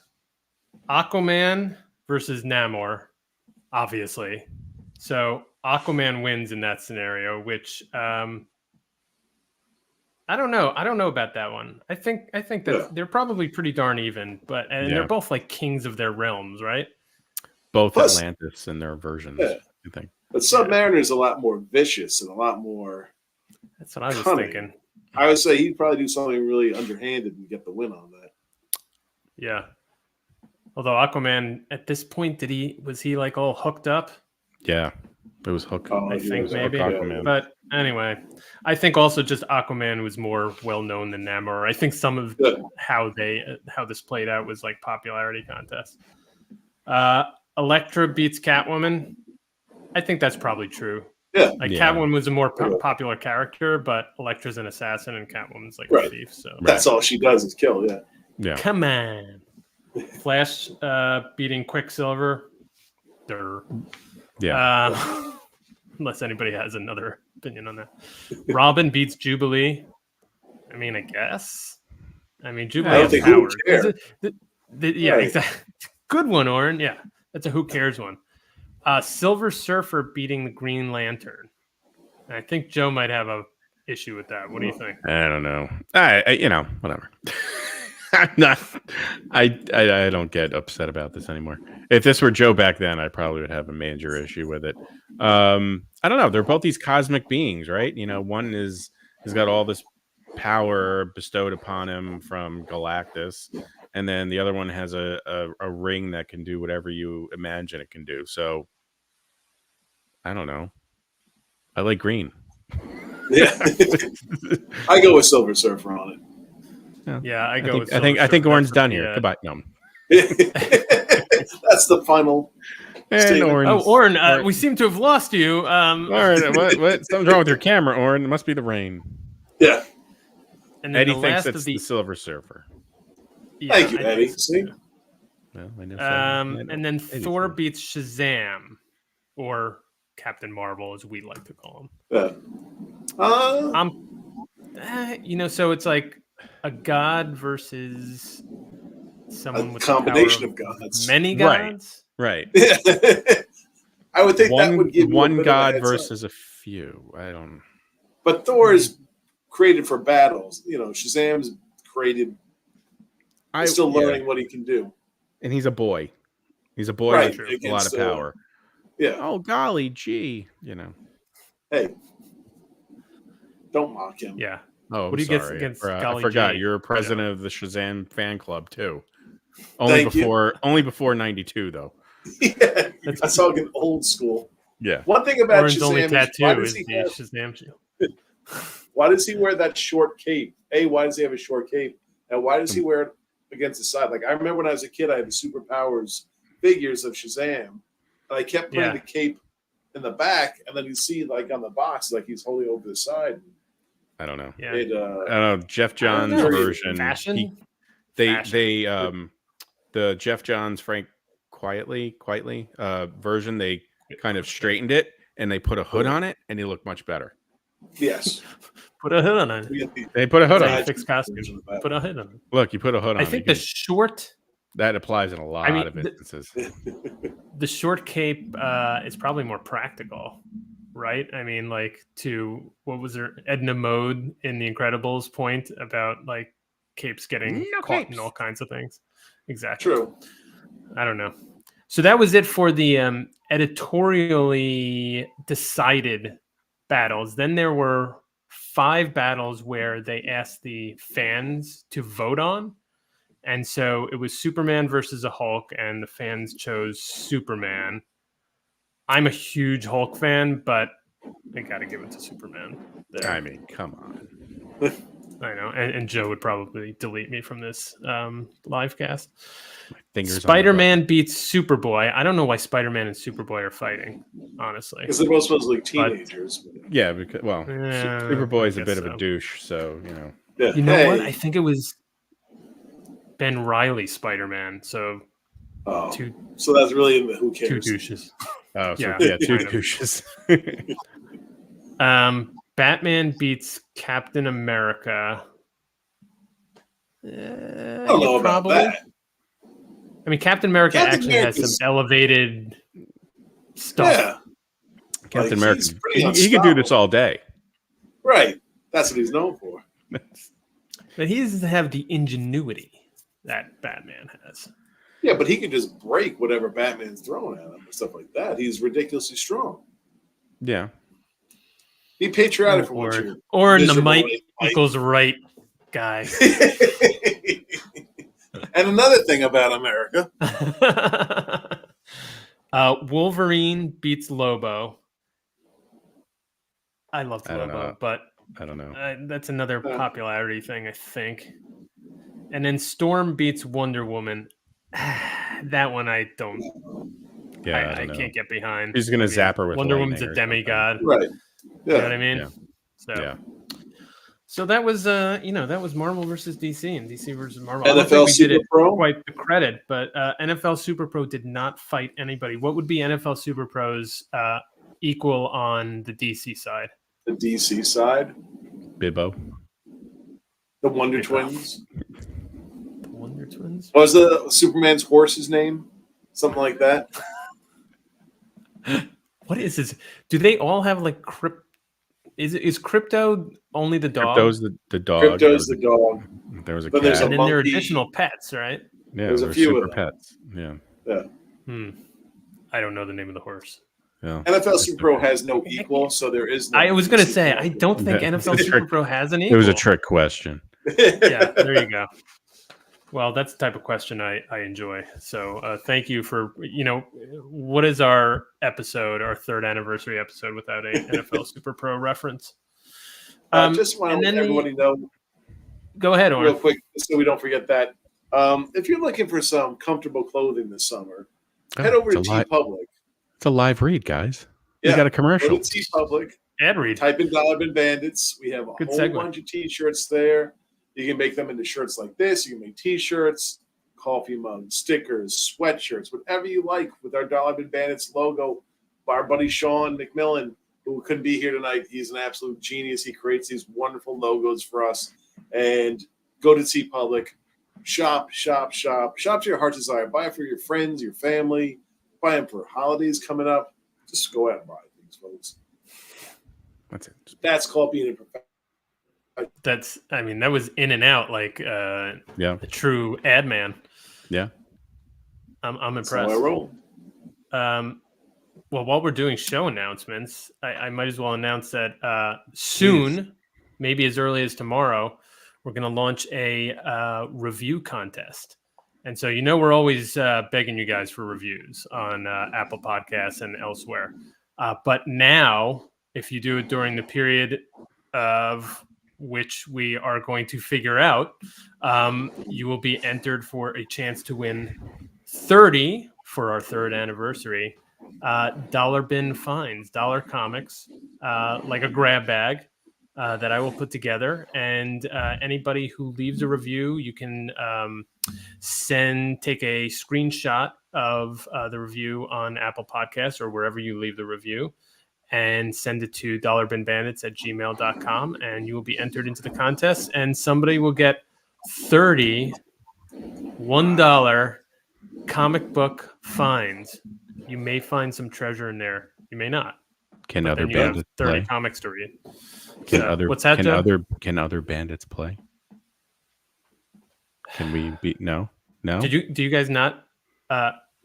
Aquaman versus Namor, obviously. So Aquaman wins in that scenario, which I don't know. I don't know about that one. I think that they're probably pretty darn even, but they're both like kings of their realms, right? Both Plus, Atlantis and their versions, I think. But Submariner's a lot more vicious and a lot more. That's what I was cunning. thinking. I would say he'd probably do something really underhanded and get the win on that. Yeah. Although Aquaman at this point, was he like all hooked up? Yeah. It was Hook. I think maybe. But anyway, I think also just Aquaman was more well known than Namor. I think some of how this played out was like popularity contest. Elektra beats Catwoman. I think that's probably true. Yeah. Catwoman was a more popular character, but Elektra's an assassin and Catwoman's like a thief. So that's all she does is kill. Yeah. Yeah. Come on. Flash beating Quicksilver. Yeah. Unless anybody has another opinion on that. Robin beats Jubilee. I mean, I guess. I mean, Jubilee has powers. Yeah, exactly. Good one, Oren. Yeah, that's a who cares one. Silver Surfer beating the Green Lantern. I think Joe might have a issue with that. What do you think? I don't know. Whatever. I'm not. I don't get upset about this anymore. If this were Joe back then, I probably would have a major issue with it. I don't know. They're both these cosmic beings, right? One has got all this power bestowed upon him from Galactus, and then the other one has a ring that can do whatever you imagine it can do. So I don't know. I like green. Yeah, I go with Silver Surfer on it. Yeah, I think Oren's done here. Goodbye. No. That's the final. Oren, we seem to have lost you. Oren, what? Something's wrong with your camera, Oren. It must be the rain. Yeah. And then Eddie thinks it's the Silver Surfer. Yeah, thank you, Eddie. See? Well, I know and then Thor beats Shazam, or Captain Marvel, as we like to call him. So it's like a god versus someone with combination of gods. Many gods? Right. I would think that would give one god versus a few. I don't. But Thor is created for battles. Shazam's created. He's still learning what he can do. And he's a boy. He's a boy with a lot of power. Yeah. Oh golly gee. Hey. Don't mock him. Yeah. Oh, what do you get against I forgot. G? You're a president of the Shazam fan club too. Only before 92 though. Yeah, that's all get old school. Yeah. One thing about Oren's Shazam only tattoo is the Shazam shield. Why does he wear that short cape? Why does he have a short cape? And why does he wear it against the side? Like I remember when I was a kid, I had the superpowers figures of Shazam, and I kept putting the cape in the back, and then you see like on the box, like he's holding over the side. I don't know. Yeah. I don't know. Jeff Johns version. Fashion. The Jeff Johns Frank Quietly version. They kind of straightened it and they put a hood on it, and he looked much better. Yes. Put a hood on it. They put a hood on it. Fixed costume. Put a hood on it. Look, you put a hood on it. I think the short. That applies in a lot of instances. The short cape is probably more practical, right? I mean, like what was there? Edna Mode in The Incredibles point about like capes getting caught in all kinds of things. Exactly. True. I don't know. So that was it for the editorially decided battles. Then there were 5 battles where they asked the fans to vote on. And so it was Superman versus a Hulk, and the fans chose Superman. I'm a huge Hulk fan, but I got to give it to Superman. I mean, come on. I know, and Joe would probably delete me from this live cast. Fingers Spider-Man beats Superboy. I don't know why Spider-Man and Superboy are fighting, honestly. Because they're both supposed to be teenagers. Yeah, because Superboy is a bit of a douche, so Yeah. You know what? I think it was Ben Reilly Spider-Man. So so that's really in the who cares? two douches. Oh, so Yeah, two kind of. douches. Batman beats Captain America. I don't know about that. I mean, Captain America Captain actually has America's- some elevated stuff. Yeah. Captain Like, America, he's pretty he can do this unstoppable. all day. Right. That's what he's known for. But he doesn't have the ingenuity that Batman has. Yeah, but he can just break whatever Batman's throwing at him and stuff like that. He's ridiculously strong. Yeah. Be patriotic for what you're. Or in the miserable might in life. equals right guy. And another thing about America. Wolverine beats Lobo. I loved I don't Lobo, know. but I don't know. that's another popularity thing, I think. And then Storm beats Wonder Woman. That one I don't. Yeah, I don't know. can't get behind. He's gonna zap her with Wonder lightning Woman's a or something. demigod. Right. You know what Yeah. I mean? Yeah. So, Yeah. so that was that was Marvel versus DC and DC versus Marvel. I don't NFL think we did Super it Pro. quite the credit, but NFL Super Pro did not fight anybody. What would be NFL Super Pro's equal on the DC side? The DC side. Bibbo. The Wonder Big Twins. The Wonder Twins? What was the Superman's horse's name? Something like that. What is this? Do they all have like Is Crypto only the dog? Crypto's the dog. Crypto's the dog. There was a But cat. there's and then there are monkey. additional pets, right? Yeah, there's a there were few super of them. pets. Yeah. I don't know the name of the horse. Yeah. NFL Super Pro has no equal, so there is no. I was going to DC say, Pro. I don't think Yeah. NFL Super Pro has an It equal. was a trick question. Yeah, there you go. Well, that's the type of question I enjoy. So thank you for, what is our episode, our third anniversary episode without a NFL Super Pro reference? Just want to and let then everybody know Go ahead, real Oren. quick, so we don't forget that. If you're looking for some comfortable clothing this summer, head over to TeePublic. It's a live read, guys. Yeah, We got a Go commercial. to TeePublic. Ad read. Type in Dollar Bin Bandits. We have a Good whole segue. bunch of T-shirts there. You can make them into shirts like this. You can make T-shirts, coffee mugs, stickers, sweatshirts, whatever you like with our Dollar Bin Bandits logo. Our buddy Sean McMillan, who couldn't be here tonight, he's an absolute genius. He creates these wonderful logos for us. And go to TeePublic, shop to your heart's desire. Buy it for your friends, your family. Buy them for holidays coming up. Just go out and buy things, folks. That's it. That's called being a professional. That was in and out like Yeah. a true ad man. Yeah. I'm That's how impressed. I roll. Well, while we're doing show announcements, I might as well announce that soon, maybe as early as tomorrow, we're going to launch a review contest. And so, we're always begging you guys for reviews on Apple Podcasts and elsewhere. But now, if you do it during the period of which we are going to figure out, you will be entered for a chance to win 30 for our third anniversary dollar bin finds, dollar comics, like a grab bag that I will put together. And anybody who leaves a review, you can take a screenshot of the review on Apple Podcasts or wherever you leave the review and send it to dollarbinbandits@gmail.com, and you will be entered into the contest, and somebody will get 30 $1 comic book finds. You may find some treasure in there. You may not. Can But other then you have bandits 30 play? comics to read. Can So, other what's that, Joe? can other bandits play? Can we be no? Do you guys not?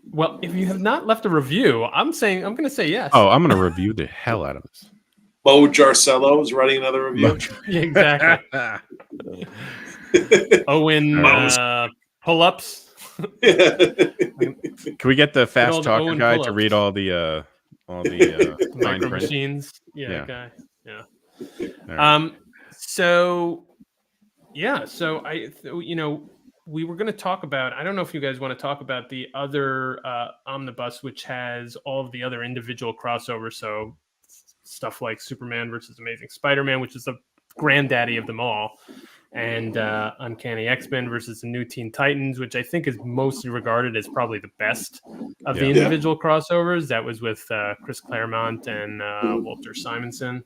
Well, if you have not left a review, I'm going to say yes. Oh, I'm gonna review the hell out of this. Bo Jarcello is writing another review. Yeah, exactly. Owen pull-ups. Can we get the fast old talker Owen guy to pull-ups. read all the all the fine Micro print. Machines. Yeah, Yeah. guy. Yeah. All right. So we were going to talk about, I don't know if you guys want to talk about the other omnibus, which has all of the other individual crossovers. So stuff like Superman versus Amazing Spider-Man, which is the granddaddy of them all, and Uncanny X-Men versus the New Teen Titans, which I think is mostly regarded as probably the best of the Yeah. individual crossovers. That was with Chris Claremont and Walter Simonson.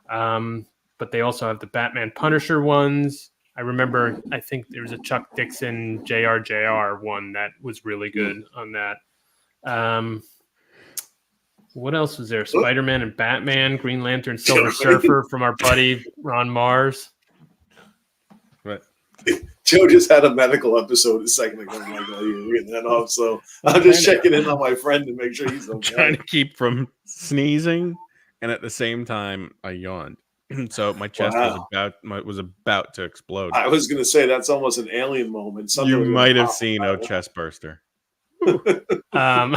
But they also have the Batman Punisher ones. I remember, I think there was a Chuck Dixon JRJR one that was really good on that. What else was there? Spider-Man and Batman, Green Lantern, Silver Surfer from our buddy Ron Mars. But Joe just had a medical episode a second ago. I'm like, oh, you're reading that off. So I'm just checking in on my friend to make sure he's trying okay. to keep from sneezing, and at the same time, I yawned. So my chest Wow. was about to explode. I was going to say that's almost an alien moment. Something You was gonna might have pop seen out. a chest burster. I'm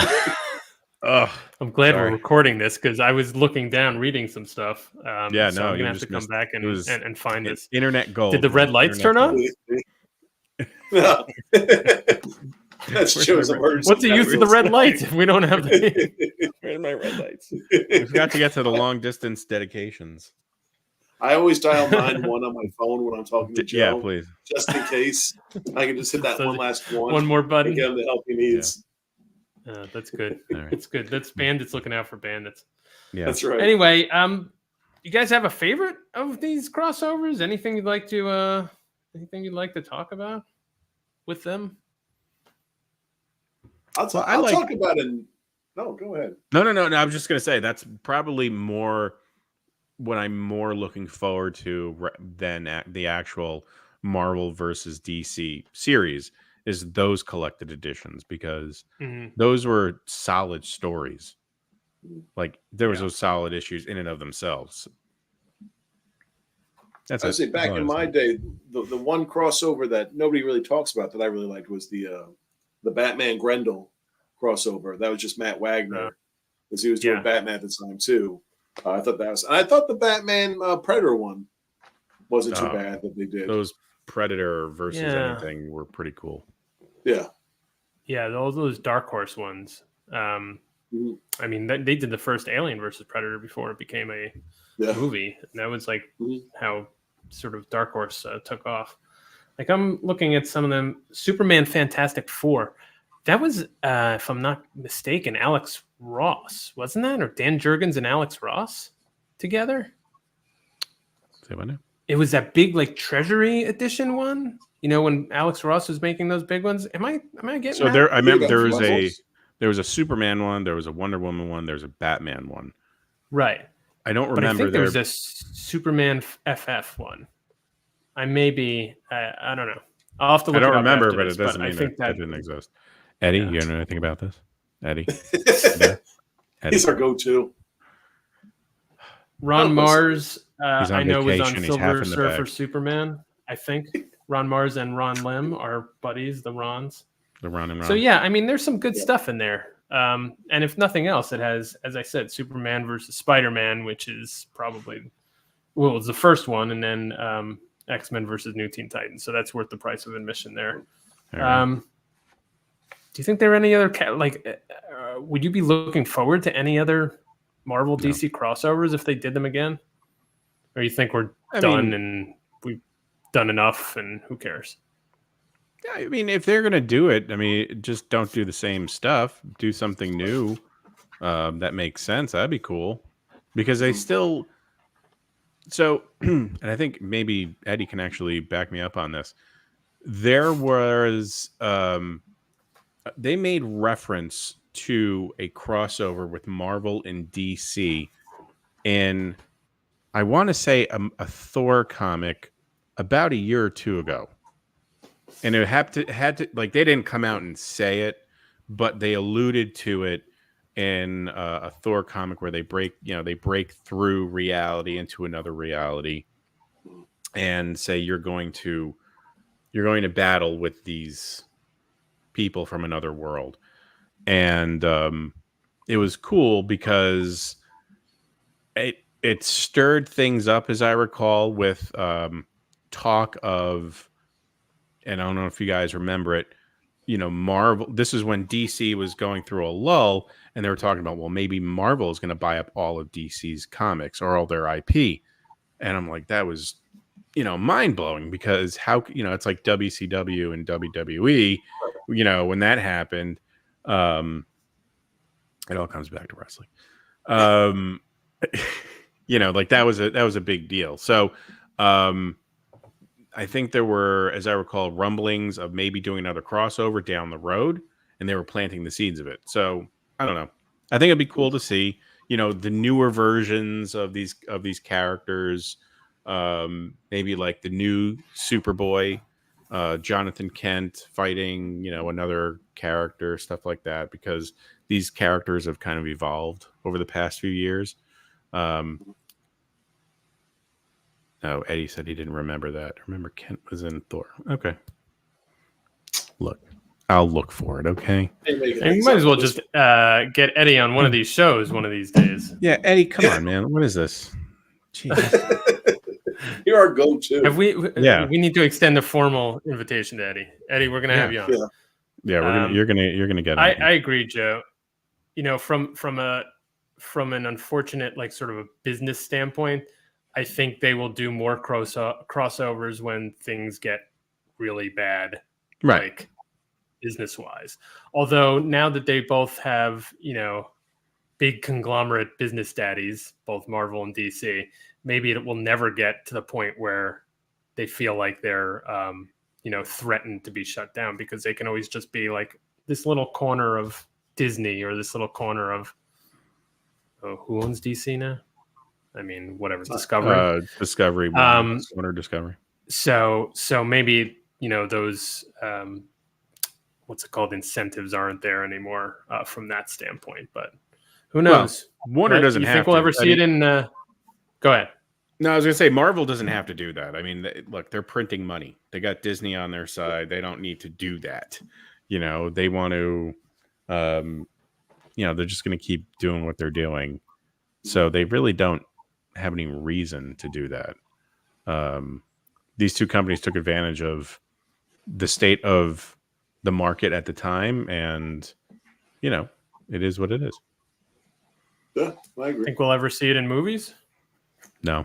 glad Sorry. we're recording this because I was looking down, reading some stuff. Yeah, so no, I'm you gonna have just to come missed- back it was- and find this. Internet gold. Did the red lights turn on? No. That's Joe's emergency. What's the use of the red lights if we don't have the? Where's my red lights? We've got to get to the long distance dedications. I always dial 911 on my phone when I'm talking to Joe. Yeah, please. Just in case. I can just hit that So one last one. One more And button. get him the help he needs. That's good. All right. That's good. That's Bandits looking out for Bandits. Yeah. That's right. Anyway, you guys have a favorite of these crossovers? Anything you'd like to talk about with them? I'll talk about it. No, go ahead. No. I was just gonna say that's probably more what I'm more looking forward to than the actual Marvel versus DC series is those collected editions because those were solid stories. Like there was those solid issues in and of themselves. That's I say back in my day, the one crossover that nobody really talks about that I really liked was the Batman Grendel crossover. That was just Matt Wagner because he was doing Batman at the time too. I thought the Batman Predator one wasn't too bad that they did. Those Predator versus anything were pretty cool. Yeah. Yeah, those Dark Horse ones. I mean, they did the first Alien versus Predator before it became a movie. And that was like how sort of Dark Horse took off. Like I'm looking at some of them. Superman Fantastic Four. That was, if I'm not mistaken, Alex Ross, wasn't that? Or Dan Jurgens and Alex Ross together? Say what now? It was that big like Treasury edition one. You know, when Alex Ross was making those big ones. Am I getting So that? there? I remember there was a Superman one, there was a Wonder Woman one, there's a Batman one. Right. I don't But I remember. think there was a Superman FF one. I may be. I don't know. I'll have to look. I don't it up remember, after but this, it doesn't I mean think that didn't exist. Eddie, you know anything about this? Eddie, He's our go-to. Ron Mars, He's on I know, was on vacation. He's half Silver in the Surfer bag. Superman. I think Ron Mars and Ron Lim are buddies, the Rons. The Ron and Ron. So yeah, I mean, there's some good stuff in there. And if nothing else, it has, as I said, Superman versus Spider-Man, which is probably it was the first one, and then X-Men versus New Teen Titans. So that's worth the price of admission there. Do you think there are any other would you be looking forward to any other Marvel DC crossovers if they did them again? Or you think we're done and we've done enough and who cares? Yeah, I mean, if they're gonna do it, I mean, just don't do the same stuff. Do something new that makes sense. That'd be cool because they still. So, and I think maybe Eddie can actually back me up on this. There was they made reference to a crossover with Marvel and DC in, I want to say, a Thor comic about a year or two ago. And it had to like, they didn't come out and say it, but they alluded to it in a Thor comic where they break through reality into another reality and say you're going to battle with these people from another world. And it was cool because it stirred things up, as I recall, with talk of, and I don't know if you guys remember it, Marvel. This is when DC was going through a lull, and they were talking about, well, maybe Marvel is going to buy up all of DC's comics or all their IP. And I'm like, that was, mind blowing, because how, it's like WCW and WWE, when that happened, it all comes back to wrestling. Like that was a big deal. So, I think there were, as I recall, rumblings of maybe doing another crossover down the road, and they were planting the seeds of it. So I don't know. I think it'd be cool to see, the newer versions of these characters. Maybe like the new Superboy, Jonathan Kent fighting, another character, stuff like that, because these characters have kind of evolved over the past few years. Oh, Eddie said he didn't remember that. Remember Kent was in Thor. Okay. Look, I'll look for it, okay? And you might as well just get Eddie on one of these shows one of these days. Yeah, Eddie, come on, man. What is this? Jeez. You're our go-to. We need to extend a formal invitation to Eddie. Eddie, we're gonna have you on. Yeah, you're gonna get. I agree, Joe. From an unfortunate, like, sort of a business standpoint, I think they will do more crossovers when things get really bad, right? Like business-wise. Although now that they both have, big conglomerate business daddies, both Marvel and DC, maybe it will never get to the point where they feel like they're, threatened to be shut down, because they can always just be like this little corner of Disney, or this little corner of, who owns DC now? I mean, whatever, Discovery. Discovery. Warner Discovery. So maybe, those, what's it called, incentives aren't there anymore from that standpoint. But who knows? Well, Warner doesn't have to. You think we'll ever see it in... Go ahead. No, I was going to say, Marvel doesn't have to do that. I mean, look, they're printing money. They got Disney on their side. They don't need to do that. They want to... they're just going to keep doing what they're doing. So they really don't have any reason to do that. These two companies took advantage of the state of the market at the time, and it is what it is. Yeah, I agree. Think we'll ever see it in movies? No.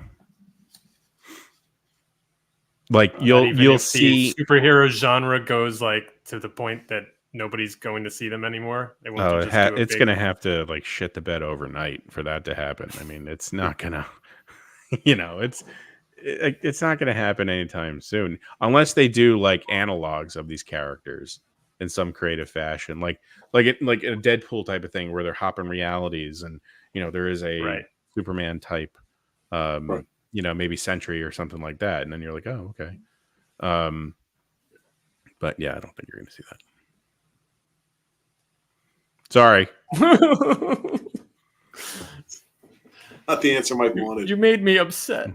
Like you'll see the superhero genre goes like to the point that nobody's going to see them anymore. They won't it's going to have to like shit the bed overnight for that to happen. I mean, it's not going to, it's not going to happen anytime soon, unless they do like analogs of these characters in some creative fashion, like a Deadpool type of thing where they're hopping realities, and there is a Superman type, maybe Sentry or something like that, and then you're like, oh, okay. But yeah, I don't think you're going to see that. Sorry. Not the answer Mike wanted. You made me upset.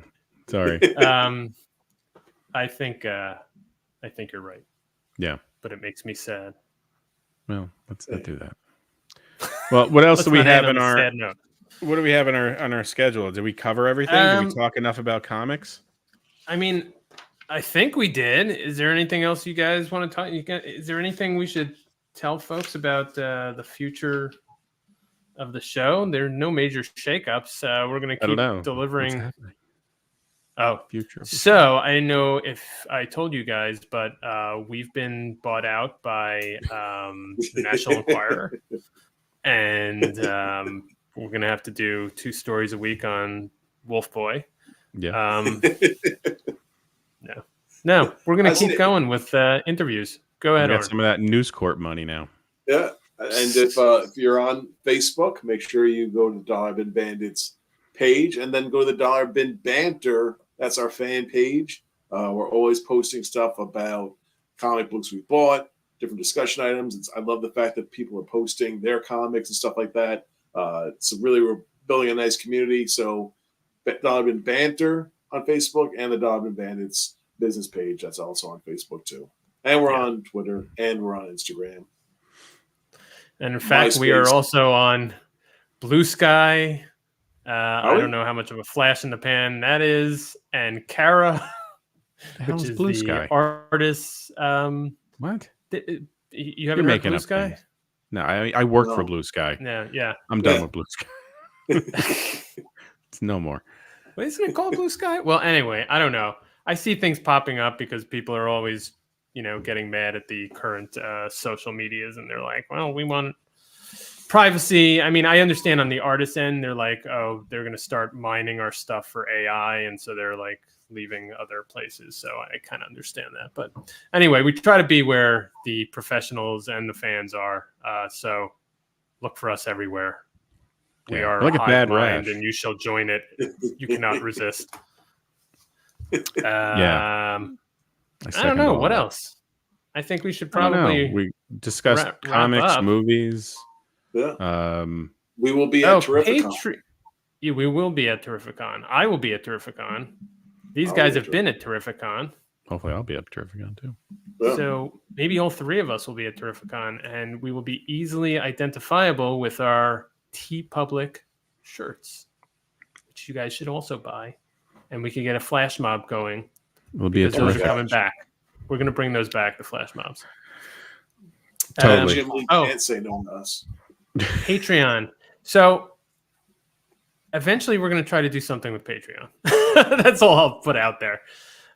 Sorry. I think you're right. Yeah. But it makes me sad. Well, let's not do that. Well, what else do we have in our What do we have on our schedule? Did we cover everything? Did we talk enough about comics? I mean, I think we did. Is there anything else you guys want to talk? Is there anything we should tell folks about the future of the show? There are no major shakeups. We're going to keep delivering. Future. So I don't know if I told you guys, but we've been bought out by the National Enquirer, and we're going to have to do 2 stories a week on Wolf Boy. Yeah. No, we're going to keep going with interviews. Go ahead. We got some of that News Corp money now. Yeah, and if you're on Facebook, make sure you go to Dollar Bin Bandits page, and then go to the Dollar Bin Banter. That's our fan page. We're always posting stuff about comic books we bought, different discussion items. I love the fact that people are posting their comics and stuff like that. So really, we're building a nice community. So Dollar Bin Banter on Facebook, and the Dollar Bin Bandits business page, that's also on Facebook too. And we're on Twitter, and we're on Instagram. And in fact, we are also on Blue Sky. we? I don't know how much of a flash in the pan that is, and Kara, The hell which is is Blue the Sky? artist. What? You You're haven't heard making Blue up Sky? things. No, I work for No. Blue Sky. Yeah. I'm done with Blue Sky. It's no more. Well, isn't it called Blue Sky? Well, anyway, I don't know. I see things popping up because people are always, getting mad at the current social medias, and they're like, "Well, we want privacy." I mean, I understand on the artist end, they're like, "Oh, they're going to start mining our stuff for AI," and so they're like leaving other places. So I kind of understand that. But anyway, we try to be where the professionals and the fans are. So look for us everywhere. We Yeah, are like a bad hive mind, rash. and you shall join it. You cannot resist. Yeah. I second don't know all what that. else. I think we should I don't know. probably. We discussed wrap comics, up. movies. Yeah. We will be at Terrificon. Yeah, we will be at Terrificon. I will be at Terrificon. These I'll guys be at have been at Terrificon. Hopefully, I'll be up to Terrificon too. Yeah. So maybe all three of us will be at Terrificon, and we will be easily identifiable with our TeePublic shirts, which you guys should also buy. And we can get a flash mob going. We'll be at Because those are Terrificon. coming back. We're going to bring those back, the flash mobs. Totally. Jim Lee Oh. can't say no to us. Patreon. So eventually we're going to try to do something with Patreon. That's all I'll put out there.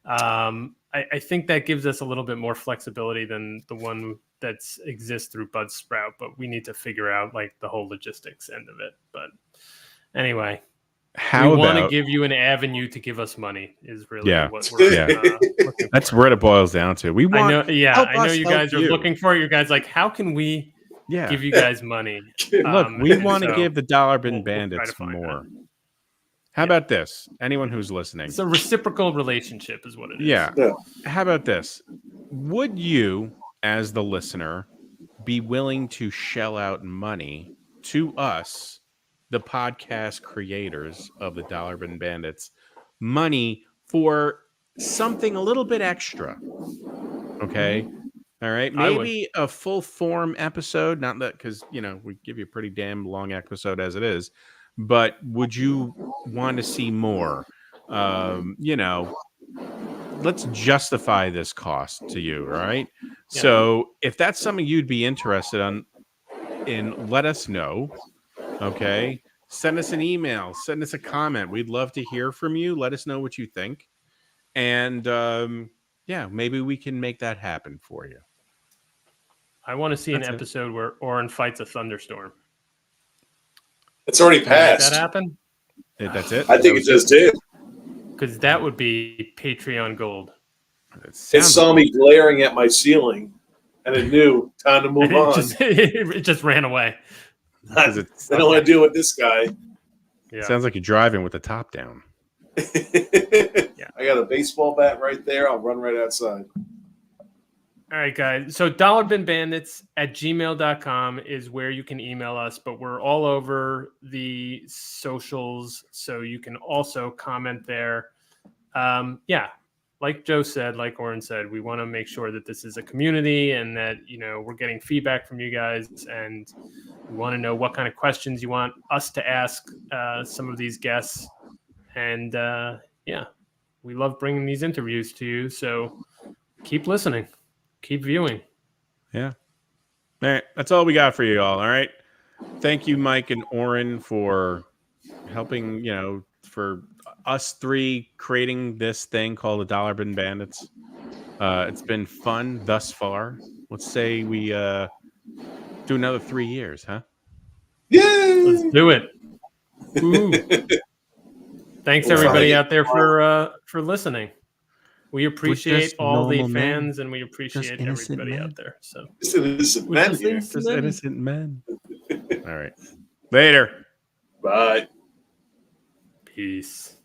I think that gives us a little bit more flexibility than the one that exists through Buzzsprout, but we need to figure out like the whole logistics end of it. But anyway, How we want to about give you an avenue to give us money is really Yeah. what we're Yeah. looking for. that's where it boils down to? We want. I know, yeah, help I know us you help guys are you. looking for it. You guys like, how can we Yeah. give you guys money? Look, we And want to so give the Dollar Bin we'll try Bandits to find more. How about this? Anyone who's listening. It's a reciprocal relationship, is what it is. Yeah. Yeah. How about this? Would you, as the listener, be willing to shell out money to us, the podcast creators of the Dollar Bin Bandits, money for something a little bit extra? Okay. All right. I would. Maybe a full form episode. Not that because, we give you a pretty damn long episode as it is. But would you want to see more? Let's justify this cost to you, all right? Yeah. So if that's something you'd be interested in, let us know. Okay. Send us an email, send us a comment. We'd love to hear from you. Let us know what you think. And maybe we can make that happen for you. I want to see That's an it. episode where Oren fights a thunderstorm. It's already Can we make passed. that happen? That's it. I think it just did. Because that would be Patreon gold. It saw me glaring at my ceiling, and it knew time to move And on. it just ran away. I don't want to deal with this guy. Yeah. Sounds like you're driving with the top down. I got a baseball bat right there. I'll run right outside. All right, guys. So dollarbinbandits@gmail.com is where you can email us, but we're all over the socials, so you can also comment there. Like Joe said, like Oren said, we want to make sure that this is a community and that, we're getting feedback from you guys, and we want to know what kind of questions you want us to ask some of these guests. And we love bringing these interviews to you, so keep listening. Keep viewing. Yeah. All right. That's all we got for you all. All right. Thank you, Mike and Oren, for helping, for us three creating this thing called the Dollar Bin Bandits. It's been fun thus far. Let's say we do another 3 years, huh? Yay! Let's do it. Ooh. Thanks everybody out there for listening. We appreciate all the fans and we appreciate everybody out there. So Just innocent men here. Just innocent men. All right. Later. Bye. peace.